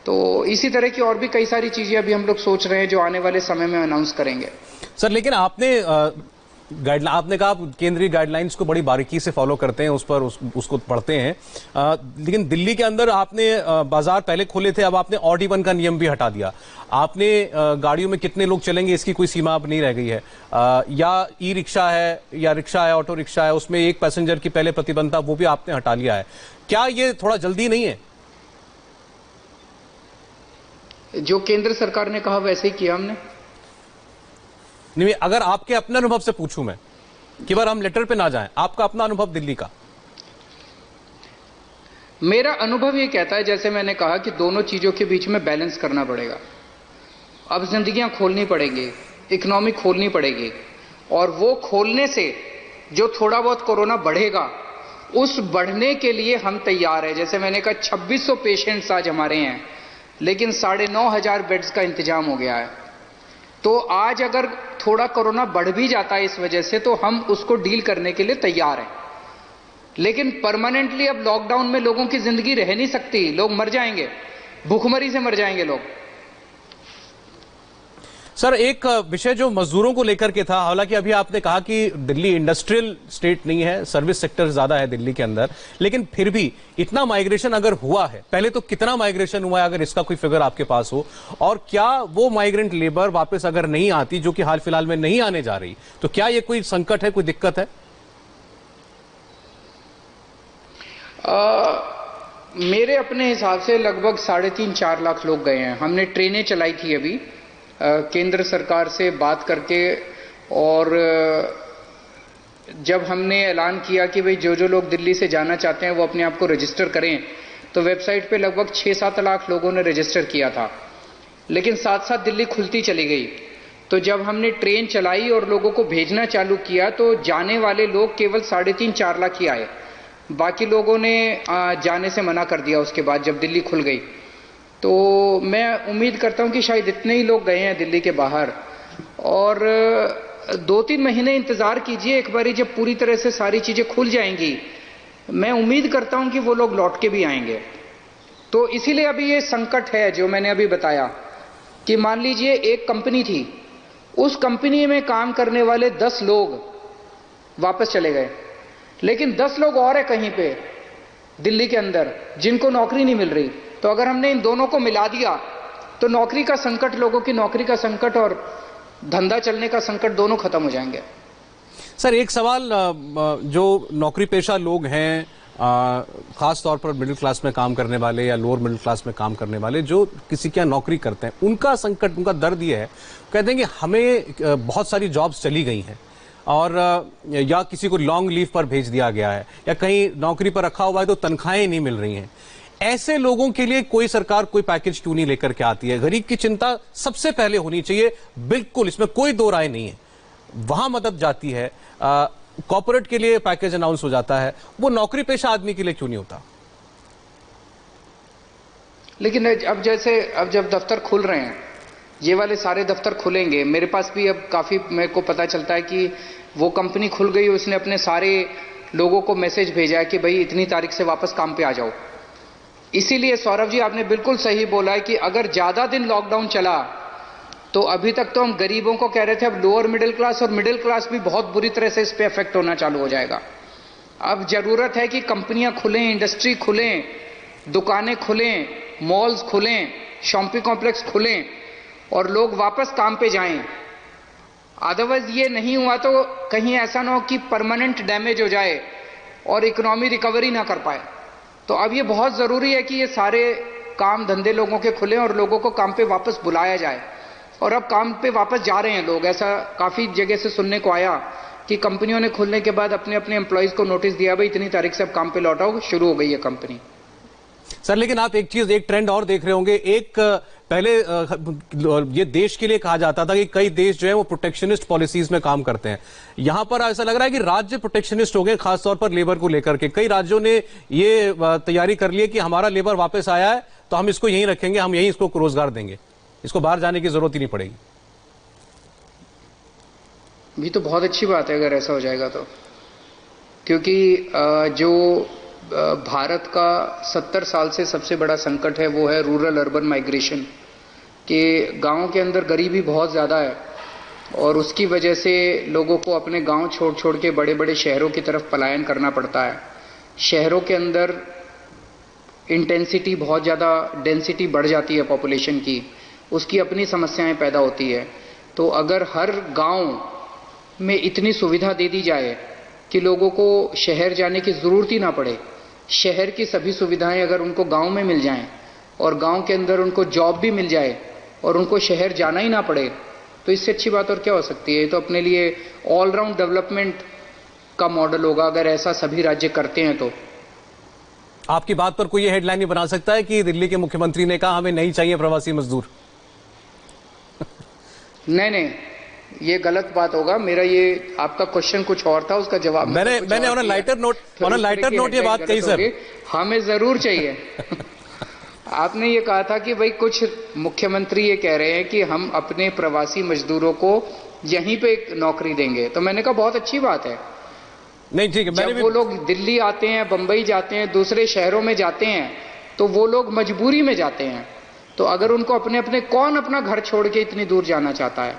तो इसी तरह की और भी कई सारी चीजें अभी हम लोग सोच रहे हैं जो आने वाले समय में अनाउंस करेंगे। सर लेकिन आपने कहा केंद्रीय गाइडलाइंस को बड़ी बारीकी से फॉलो करते हैं, उस पर उसको पढ़ते हैं, लेकिन दिल्ली के अंदर आपने बाजार पहले खोले थे, अब आपने ऑड इवन का नियम भी हटा दिया। आपने गाड़ियों में कितने लोग चलेंगे इसकी कोई सीमा अब नहीं रह गई है, या ई रिक्शा है या रिक्शा है, ऑटो रिक्शा है, उसमें एक पैसेंजर की पहले प्रतिबंध था, वो भी आपने हटा लिया है। क्या ये थोड़ा जल्दी नहीं है? जो केंद्र सरकार ने कहा वैसे ही किया हमने। नहीं, अगर आपके अपने अनुभव से पूछूं मैं, कि बार हम लेटर पे ना जाएं, आपका अपना अनुभव दिल्ली का? मेरा अनुभव ये कहता है, जैसे मैंने कहा कि दोनों चीजों के बीच में बैलेंस करना पड़ेगा। अब जिंदगियां खोलनी पड़ेगी, इकोनॉमी खोलनी पड़ेगी, और वो खोलने से जो थोड़ा बहुत कोरोना बढ़ेगा, उस बढ़ने के लिए हम तैयार है। जैसे मैंने कहा 2600 पेशेंट्स आज हमारे हैं, लेकिन 9,500 बेड्स का इंतजाम हो गया है। तो आज अगर थोड़ा कोरोना बढ़ भी जाता है इस वजह से, तो हम उसको डील करने के लिए तैयार हैं। लेकिन परमानेंटली अब लॉकडाउन में लोगों की जिंदगी रह नहीं सकती, लोग मर जाएंगे, भूखमरी से मर जाएंगे लोग। सर एक विषय जो मजदूरों को लेकर के था, हालांकि अभी आपने कहा कि दिल्ली इंडस्ट्रियल स्टेट नहीं है, सर्विस सेक्टर ज्यादा है दिल्ली के अंदर, लेकिन फिर भी इतना माइग्रेशन अगर हुआ है, पहले तो कितना माइग्रेशन हुआ है, अगर इसका कोई फिगर आपके पास हो, और क्या वो माइग्रेंट लेबर वापस अगर नहीं आती, जो कि हाल फिलहाल में नहीं आने जा रही, तो क्या ये कोई संकट है, कोई दिक्कत है? मेरे अपने हिसाब से लगभग 3.5-4 लाख लोग गए हैं। हमने ट्रेनें चलाई थी अभी केंद्र सरकार से बात करके, और जब हमने ऐलान किया कि भाई जो जो लोग दिल्ली से जाना चाहते हैं वो अपने आप को रजिस्टर करें, तो वेबसाइट पे लगभग 6-7 लाख लोगों ने रजिस्टर किया था। लेकिन साथ साथ दिल्ली खुलती चली गई, तो जब हमने ट्रेन चलाई और लोगों को भेजना चालू किया तो जाने वाले लोग केवल 3.5-4 लाख ही आए। बाकी लोगों ने जाने से मना कर दिया उसके बाद जब दिल्ली खुल गई। तो मैं उम्मीद करता हूं कि शायद इतने ही लोग गए हैं दिल्ली के बाहर, और 2-3 महीने इंतजार कीजिए, एक बारी जब पूरी तरह से सारी चीजें खुल जाएंगी मैं उम्मीद करता हूं कि वो लोग लौट के भी आएंगे। तो इसीलिए अभी ये संकट है जो मैंने अभी बताया कि मान लीजिए एक कंपनी थी, उस कंपनी में काम करने वाले 10 लोग वापस चले गए, लेकिन 10 लोग और है कहीं पे दिल्ली के अंदर जिनको नौकरी नहीं मिल रही। तो अगर हमने इन दोनों को मिला दिया तो नौकरी का संकट, लोगों की नौकरी का संकट और धंधा चलने का संकट दोनों खत्म हो जाएंगे। सर एक सवाल, जो नौकरी पेशा लोग हैं, खास तौर पर मिडिल क्लास में काम करने वाले या लोअर मिडिल क्लास में काम करने वाले जो किसी के यहाँ नौकरी करते हैं, उनका संकट, उनका दर्द ये है, कहते हैं कि हमें बहुत सारी जॉब्स चली गई हैं और या किसी को लॉन्ग लीव पर भेज दिया गया है या कहीं नौकरी पर रखा हुआ है तो तनख्वाहें नहीं मिल रही हैं। ऐसे लोगों के लिए कोई सरकार कोई पैकेज क्यों नहीं लेकर के आती है? गरीब की चिंता सबसे पहले होनी चाहिए, बिल्कुल, इसमें कोई दो राय नहीं है। वहां मदद जाती है, कॉर्पोरेट के लिए पैकेज अनाउंस हो जाता है, वो नौकरी पेशा आदमी के लिए क्यों नहीं होता? लेकिन अब जब दफ्तर खुल रहे हैं, ये वाले सारे दफ्तर खुलेंगे, मेरे पास भी अब काफी मेरे को पता चलता है कि वो कंपनी खुल गई, उसने अपने सारे लोगों को मैसेज भेजा है कि भाई इतनी तारीख से वापस काम पे आ जाओ। इसीलिए सौरभ जी आपने बिल्कुल सही बोला है कि अगर ज्यादा दिन लॉकडाउन चला तो अभी तक तो हम गरीबों को कह रहे थे, अब लोअर मिडिल क्लास और मिडिल क्लास भी बहुत बुरी तरह से इस पे इफेक्ट होना चालू हो जाएगा। अब जरूरत है कि कंपनियां खुलें, इंडस्ट्री खुलें, दुकानें खुलें, मॉल्स खुलें, शॉपिंग कॉम्प्लेक्स खुलें और लोग वापस काम पे जाएं। अदरवाइज ये नहीं हुआ तो कहीं ऐसा ना हो कि परमानेंट डैमेज हो जाए और इकोनॉमी रिकवरी ना कर पाए। तो अब ये बहुत जरूरी है कि ये सारे काम धंधे लोगों के खुले और लोगों को काम पे वापस बुलाया जाए। और अब काम पे वापस जा रहे हैं लोग, ऐसा काफी जगह से सुनने को आया कि कंपनियों ने खुलने के बाद अपने अपने एम्प्लॉइज को नोटिस दिया, भाई इतनी तारीख से अब काम पे लौटाओ, शुरू हो गई है कंपनी। सर लेकिन आप एक ट्रेंड और देख रहे होंगे, एक पहले ये देश के लिए कहा जाता था कि कई देश जो है वो प्रोटेक्शनिस्ट पॉलिसीज में काम करते हैं। यहां पर ऐसा लग रहा है कि राज्य प्रोटेक्शनिस्ट हो गए, खासतौर पर लेबर को लेकर के। कई राज्यों ने ये तैयारी कर ली है कि हमारा लेबर वापस आया है तो हम इसको यहीं रखेंगे, हम यहीं इसको रोजगार देंगे, इसको बाहर जाने की जरूरत ही नहीं पड़ेगी। भी तो बहुत अच्छी बात है अगर ऐसा हो जाएगा तो, क्योंकि जो भारत का 70 साल से सबसे बड़ा संकट है वो है रूरल अर्बन माइग्रेशन, कि गांवों के अंदर गरीबी बहुत ज़्यादा है और उसकी वजह से लोगों को अपने गांव छोड़ छोड़ के बड़े बड़े शहरों की तरफ पलायन करना पड़ता है। शहरों के अंदर इंटेंसिटी बहुत ज़्यादा, डेंसिटी बढ़ जाती है पॉपुलेशन की, उसकी अपनी समस्याएं पैदा होती है। तो अगर हर गांव में इतनी सुविधा दे दी जाए कि लोगों को शहर जाने की ज़रूरत ही ना पड़े, शहर की सभी सुविधाएं अगर उनको गांव में मिल जाएं और गांव के अंदर उनको जॉब भी मिल जाए और उनको शहर जाना ही ना पड़े, तो इससे अच्छी बात और क्या हो सकती है। तो अपने लिए ऑलराउंड डेवलपमेंट का मॉडल होगा अगर ऐसा सभी राज्य करते हैं। तो आपकी बात पर कोई ये हेडलाइन नहीं बना सकता है कि दिल्ली के मुख्यमंत्री ने कहा हमें नहीं चाहिए प्रवासी मजदूर? नहीं, ये गलत बात होगा। मेरा ये आपका क्वेश्चन कुछ और था, उसका जवाब मैंने ऑन अ लाइटर नोट ये बात कही सर, हमें जरूर चाहिए। आपने ये कहा था कि भाई कुछ मुख्यमंत्री ये कह रहे हैं कि हम अपने प्रवासी मजदूरों को यहीं पे नौकरी देंगे, तो मैंने कहा बहुत अच्छी बात है। नहीं ठीक है, जब वो लोग दिल्ली आते हैं, बंबई जाते हैं, दूसरे शहरों में जाते हैं, तो वो लोग मजबूरी में जाते हैं। तो अगर उनको अपने अपने, कौन अपना घर छोड़ के इतनी दूर जाना चाहता है?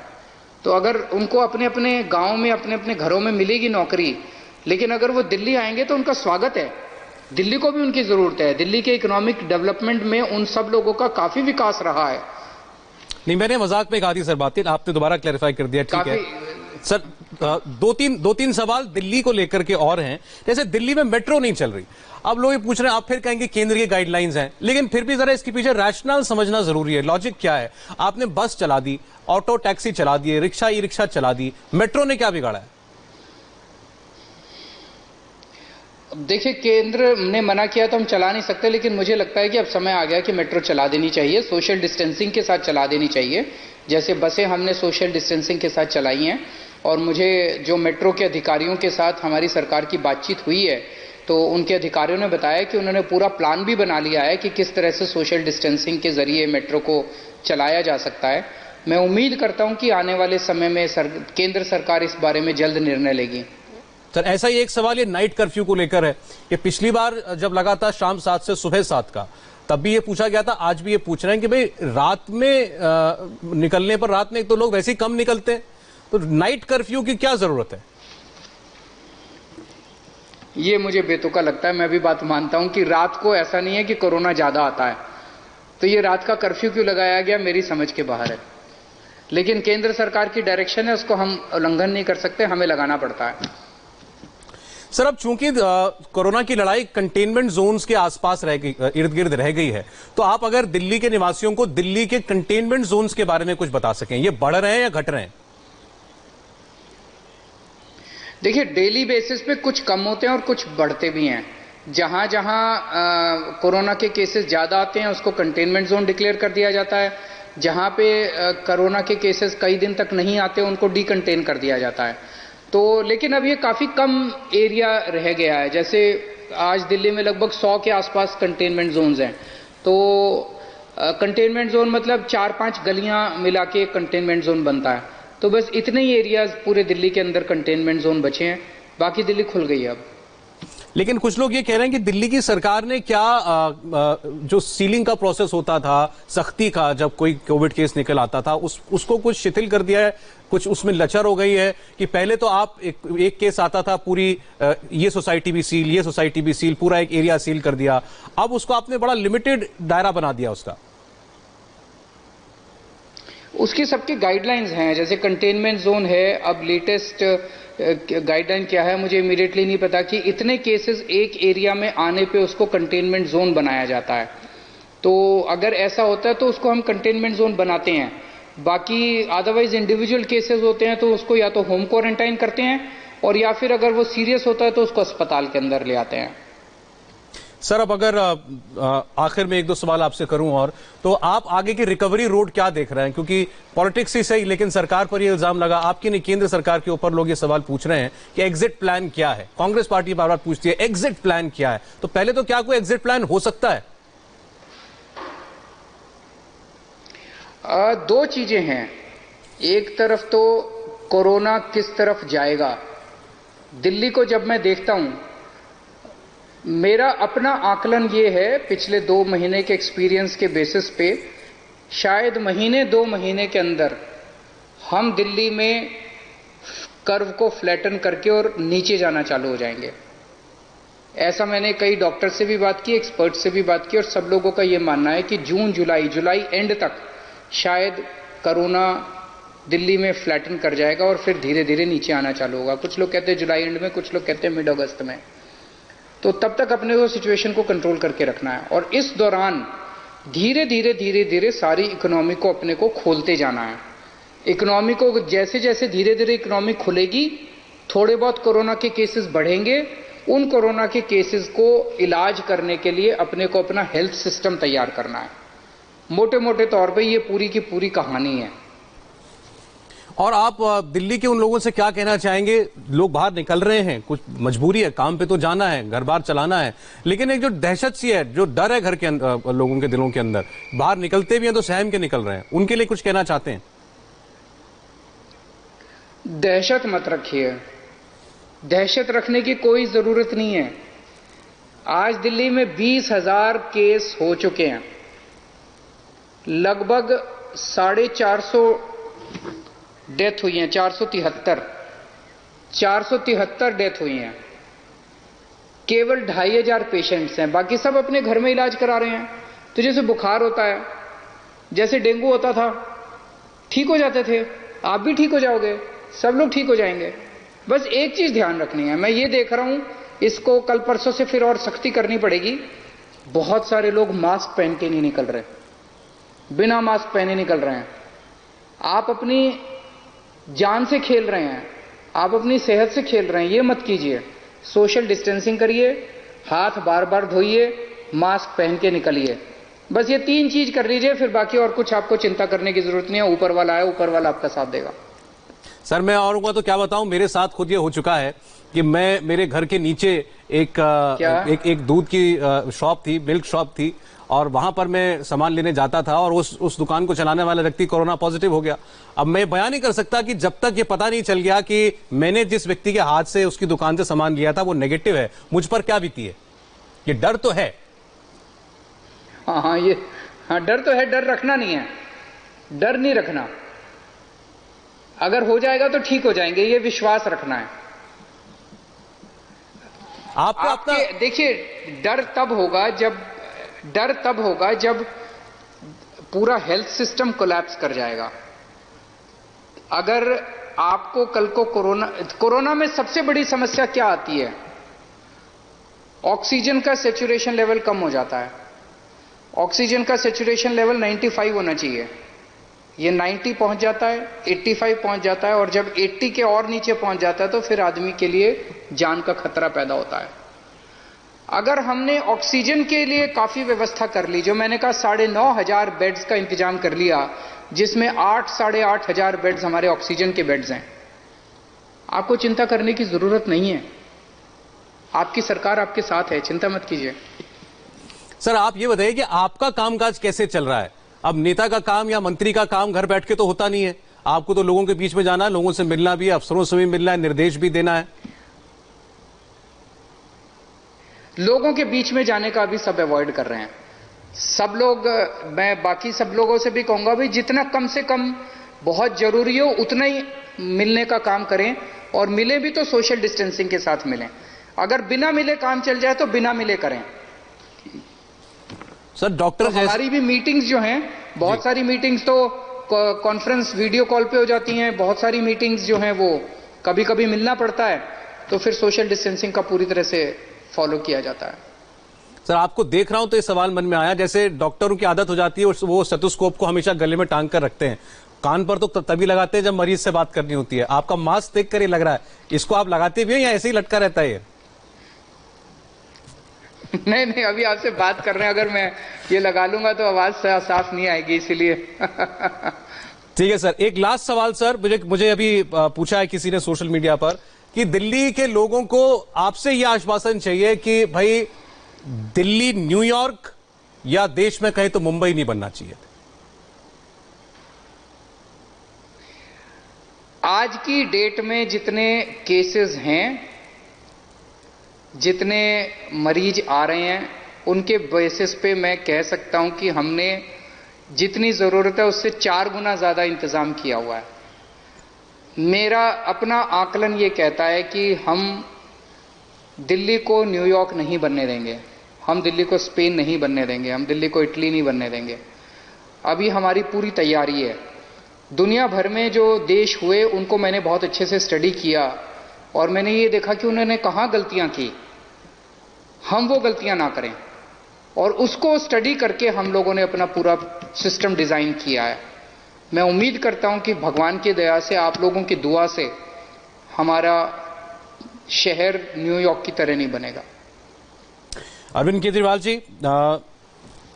तो अगर उनको अपने अपने गांव में, अपने अपने घरों में मिलेगी नौकरी, लेकिन अगर वो दिल्ली आएंगे तो उनका स्वागत है। दिल्ली को भी उनकी जरूरत है। दिल्ली के इकोनॉमिक डेवलपमेंट में उन सब लोगों का काफी विकास रहा है। नहीं, मैंने मजाक में कहा थी सर बातें, आपने दोबारा क्लैरिफाई कर दिया, ठीक है सर। दो तीन सवाल दिल्ली को लेकर के और हैं। जैसे दिल्ली में मेट्रो नहीं चल रही, अब लोग ये पूछ रहे हैं, आप फिर कहेंगे केंद्र की गाइडलाइंस हैं, लेकिन फिर भी जरा इसके पीछे रैशनल समझना जरूरी है। लॉजिक क्या है? आपने बस चला दी, ऑटो टैक्सी चला दिए, रिक्शा ई रिक्शा चला दी, मेट्रो ने क्या बिगाड़ा है? देखिए, केंद्र ने मना किया तो हम चला नहीं सकते, लेकिन मुझे लगता है कि अब समय आ गया कि मेट्रो चला देनी चाहिए, सोशल डिस्टेंसिंग के साथ चला देनी चाहिए। जैसे बसें हमने सोशल डिस्टेंसिंग के साथ चलाई हैं, और मुझे जो मेट्रो के अधिकारियों के साथ हमारी सरकार की बातचीत हुई है, तो उनके अधिकारियों ने बताया कि उन्होंने पूरा प्लान भी बना लिया है कि किस तरह से सोशल डिस्टेंसिंग के जरिए मेट्रो को चलाया जा सकता है। मैं उम्मीद करता हूं कि आने वाले समय में केंद्र सरकार इस बारे में जल्द निर्णय लेगी। सर, ऐसा ही एक सवाल ये नाइट कर्फ्यू को लेकर है। ये पिछली बार जब लगा था शाम 7 से सुबह 7 का, तब भी ये पूछा गया था, आज भी ये पूछ रहे हैं कि भाई रात में निकलने पर, रात में एक तो लोग वैसे ही कम निकलते हैं, तो नाइट कर्फ्यू की क्या जरूरत है? ये मुझे बेतुका लगता है। मैं भी बात मानता हूं कि रात को ऐसा नहीं है कि कोरोना ज्यादा आता है, तो ये रात का कर्फ्यू क्यों लगाया गया, मेरी समझ के बाहर है। लेकिन केंद्र सरकार की डायरेक्शन है, उसको हम उल्लंघन नहीं कर सकते, हमें लगाना पड़ता है। सर, अब चूंकि कोरोना की लड़ाई कंटेनमेंट जोन्स के आसपास रह गई, इर्द गिर्द रह गई है, तो आप अगर दिल्ली के निवासियों को दिल्ली के कंटेनमेंट जोन्स के बारे में कुछ बता सकें, ये बढ़ रहे हैं या घट रहे हैं? देखिए, डेली बेसिस पे कुछ कम होते हैं और कुछ बढ़ते भी हैं। जहां जहां कोरोना के केसेस ज्यादा आते हैं उसको कंटेनमेंट जोन डिक्लेयर कर दिया जाता है। जहां पे कोरोना के केसेस कई दिन तक नहीं आते उनको डीकंटेन कर दिया जाता है। तो लेकिन अब ये काफी कम एरिया रह गया है। जैसे आज दिल्ली में लगभग 100 के आसपास कंटेनमेंट जोन्स हैं। तो कंटेनमेंट जोन मतलब 4-5 गलियां मिला के कंटेनमेंट जोन बनता है। तो बस इतने ही एरियाज पूरे दिल्ली के अंदर कंटेनमेंट जोन बचे हैं, बाकी दिल्ली खुल गई है अब। लेकिन कुछ लोग ये कह रहे हैं कि दिल्ली की सरकार ने क्या जो सीलिंग का प्रोसेस होता था, सख्ती का, जब कोई कोविड केस निकल आता था, उसको कुछ शिथिल कर दिया है, कुछ उसमें लचर हो गई है कि पहले तो आप एक केस आता था, पूरी ये सोसाइटी भी सील, ये सोसाइटी भी सील, पूरा एक एरिया सील कर दिया। अब उसको आपने बड़ा लिमिटेड दायरा बना दिया उसका। उसकी सबकी गाइडलाइंस हैं। जैसे कंटेनमेंट जोन है, अब लेटेस्ट गाइडलाइन क्या है मुझे इमीडिएटली नहीं पता, कि इतने केसेस एक एरिया में आने पे उसको कंटेनमेंट जोन बनाया जाता है। तो अगर ऐसा होता है तो उसको हम कंटेनमेंट जोन बनाते हैं। बाकी अदरवाइज इंडिविजुअल केसेस होते हैं तो उसको या तो होम क्वारंटाइन करते हैं, और या फिर अगर वो सीरियस होता है तो उसको अस्पताल के अंदर ले आते हैं। सर, अब अगर आखिर में 1-2 सवाल आपसे करूं और, तो आप आगे की रिकवरी रोड क्या देख रहे हैं? क्योंकि पॉलिटिक्स ही सही, लेकिन सरकार पर यह इल्जाम लगा, आपकी नहीं केंद्र सरकार के ऊपर लोग ये सवाल पूछ रहे हैं कि एग्जिट प्लान क्या है। कांग्रेस पार्टी बार बार पूछती है एग्जिट प्लान क्या है, तो पहले तो क्या कोई एग्जिट प्लान हो सकता है? दो चीजें हैं। एक तरफ तो कोरोना किस तरफ जाएगा, दिल्ली को जब मैं देखता हूं, मेरा अपना आकलन ये है पिछले 2 महीने के एक्सपीरियंस के बेसिस पे, शायद महीने 2 महीने के अंदर हम दिल्ली में कर्व को फ्लैटन करके और नीचे जाना चालू हो जाएंगे। ऐसा मैंने कई डॉक्टर से भी बात की, एक्सपर्ट से भी बात की, और सब लोगों का ये मानना है कि जून जुलाई एंड तक शायद कोरोना दिल्ली में फ्लैटन कर जाएगा और फिर धीरे धीरे नीचे आना चालू होगा। कुछ लोग कहते हैं जुलाई एंड में, कुछ लोग कहते हैं मिड अगस्त में। तो तब तक अपने को सिचुएशन को कंट्रोल करके रखना है, और इस दौरान धीरे धीरे सारी इकोनॉमी को अपने को खोलते जाना है। इकोनॉमी को जैसे जैसे धीरे धीरे इकोनॉमी खुलेगी, थोड़े बहुत कोरोना के केसेस बढ़ेंगे, उन कोरोना के केसेस को इलाज करने के लिए अपने को अपना हेल्थ सिस्टम तैयार करना है। मोटे मोटे तौर पे ये पूरी की पूरी कहानी है। और आप दिल्ली के उन लोगों से क्या कहना चाहेंगे? लोग बाहर निकल रहे हैं, कुछ मजबूरी है, काम पे तो जाना है, घर बार चलाना है, लेकिन एक जो दहशत सी है, जो डर है घर के अंदर, लोगों के दिलों के अंदर, बाहर निकलते भी हैं तो सहम के निकल रहे हैं, उनके लिए कुछ कहना चाहते हैं? दहशत मत रखिए, दहशत रखने की कोई जरूरत नहीं है। आज दिल्ली में 20,000 केस हो चुके हैं, लगभग 450 डेथ हुई हैं, 473 डेथ हुई हैं। केवल 2,500 पेशेंट्स हैं, बाकी सब अपने घर में इलाज करा रहे हैं। तो जैसे बुखार होता है, जैसे डेंगू होता था, ठीक हो जाते थे, आप भी ठीक हो जाओगे, सब लोग ठीक हो जाएंगे। बस एक चीज ध्यान रखनी है, मैं ये देख रहा हूं, इसको कल परसों से फिर और सख्ती करनी पड़ेगी। बहुत सारे लोग मास्क पहन के नहीं निकल रहे, बिना मास्क पहने निकल रहे हैं। आप अपनी जान से खेल रहे हैं, आप अपनी सेहत से खेल रहे हैं, ये मत कीजिए। सोशल डिस्टेंसिंग करिए, हाथ बार बार धोइए, मास्क पहन के निकलिए। बस ये 3 चीज कर लीजिए, फिर बाकी और कुछ आपको चिंता करने की जरूरत नहीं है। ऊपर वाला है, ऊपर वाला आपका साथ देगा। सर मैं औरों का तो क्या बताऊं, मेरे साथ खुद ये हो चुका है कि मेरे घर के नीचे एक दूध की शॉप थी, मिल्क शॉप थी, और वहां पर मैं सामान लेने जाता था और उस दुकान को चलाने वाला व्यक्ति कोरोना पॉजिटिव हो गया। अब मैं बयान नहीं कर सकता कि जब तक ये पता नहीं चल गया कि मैंने जिस व्यक्ति के हाथ से उसकी दुकान से सामान लिया था वो नेगेटिव है, मुझ पर क्या बीती है। ये डर तो है। हाँ, डर तो है, डर रखना नहीं है, डर नहीं रखना। अगर हो जाएगा तो ठीक हो जाएंगे, ये विश्वास रखना है। आपके देखिए, डर तब होगा जब पूरा हेल्थ सिस्टम कोलैप्स कर जाएगा। अगर आपको कल को कोरोना में सबसे बड़ी समस्या क्या आती है? ऑक्सीजन का सैचुरेशन लेवल कम हो जाता है। ऑक्सीजन का सैचुरेशन लेवल 95 होना चाहिए, ये 90 पहुंच जाता है, 85 पहुंच जाता है, और जब 80 के और नीचे पहुंच जाता है तो फिर आदमी के लिए जान का खतरा पैदा होता है। अगर हमने ऑक्सीजन के लिए काफी व्यवस्था कर ली, जो मैंने कहा 9,500 बेड्स का इंतजाम कर लिया, जिसमें 8,500 बेड्स हमारे ऑक्सीजन के बेड्स हैं, आपको चिंता करने की जरूरत नहीं है। आपकी सरकार आपके साथ है, चिंता मत कीजिए। सर आप ये बताइए कि आपका कामकाज कैसे चल रहा है? अब नेता का काम या मंत्री का काम घर बैठ के तो होता नहीं है, आपको तो लोगों के बीच में जाना है, लोगों से मिलना भी है, अफसरों से भी मिलना है, निर्देश भी देना है। लोगों के बीच में जाने का भी सब अवॉइड कर रहे हैं सब लोग। मैं बाकी सब लोगों से भी कहूंगा भाई, जितना कम से कम बहुत जरूरी हो उतना ही मिलने का काम करें, और मिले भी तो सोशल डिस्टेंसिंग के साथ मिलें। अगर बिना मिले काम चल जाए तो बिना मिले करें। सर डॉक्टर तो हमारी भी मीटिंग्स जो हैं, बहुत सारी मीटिंग्स तो कॉन्फ्रेंस वीडियो कॉल पे हो जाती हैं, बहुत सारी मीटिंग्स जो हैं वो कभी कभी मिलना पड़ता है, तो फिर सोशल डिस्टेंसिंग का पूरी तरह से फॉलो किया जाता है। सर आपको देख रहा हूं तो ये सवाल मन में आया, जैसे डॉक्टरों की आदत हो जाती है वो स्टेथोस्कोप को हमेशा गले में टांग कर रखते हैं, कान पर तो तभी लगाते हैं जब मरीज से बात करनी होती है। आपका मास्क देख कर ये लग रहा है, इसको आप लगाते भी हैं या ऐसे ही लटका रहता है ये? नहीं, अभी आपसे बात कर रहे हैं, अगर मैं ये लगा लूंगा तो आवाज साफ नहीं आएगी, इसीलिए। ठीक है सर, एक लास्ट सवाल सर, मुझे अभी पूछा है किसी ने सोशल मीडिया पर कि दिल्ली के लोगों को आपसे यह आश्वासन चाहिए कि भाई दिल्ली न्यूयॉर्क या देश में कहे तो मुंबई नहीं बनना चाहिए। आज की डेट में जितने केसेस हैं, जितने मरीज आ रहे हैं, उनके बेसिस पे मैं कह सकता हूं कि हमने जितनी जरूरत है उससे 4 गुना ज्यादा इंतजाम किया हुआ है। मेरा अपना आकलन ये कहता है कि हम दिल्ली को न्यूयॉर्क नहीं बनने देंगे, हम दिल्ली को स्पेन नहीं बनने देंगे, हम दिल्ली को इटली नहीं बनने देंगे। अभी हमारी पूरी तैयारी है। दुनिया भर में जो देश हुए उनको मैंने बहुत अच्छे से स्टडी किया, और मैंने ये देखा कि उन्होंने कहां गलतियां की, हम वो गलतियां ना करें, और उसको स्टडी करके हम लोगों ने अपना पूरा सिस्टम डिजाइन किया है। मैं उम्मीद करता हूं कि भगवान की दया से, आप लोगों की दुआ से हमारा शहर न्यूयॉर्क की तरह नहीं बनेगा। अरविंद केजरीवाल जी,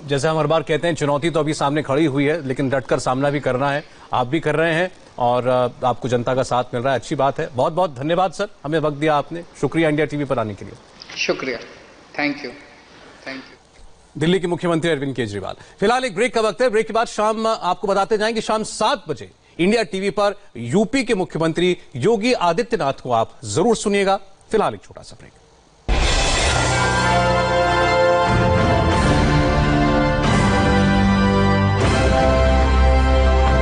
जैसे हम हर बार कहते हैं, चुनौती तो अभी सामने खड़ी हुई है, लेकिन डटकर सामना भी करना है, आप भी कर रहे हैं, और आपको जनता का साथ मिल रहा है, अच्छी बात है। बहुत बहुत धन्यवाद सर, हमें वक्त दिया आपने, शुक्रिया इंडिया टीवी पर आने के लिए। शुक्रिया, थैंक यू। दिल्ली के मुख्यमंत्री अरविंद केजरीवाल। फिलहाल एक ब्रेक का वक्त है, ब्रेक के बाद शाम आपको बताते जाएंगे, शाम 7 बजे इंडिया टीवी पर यूपी के मुख्यमंत्री योगी आदित्यनाथ को आप जरूर सुनिएगा। फिलहाल एक छोटा सा ब्रेक।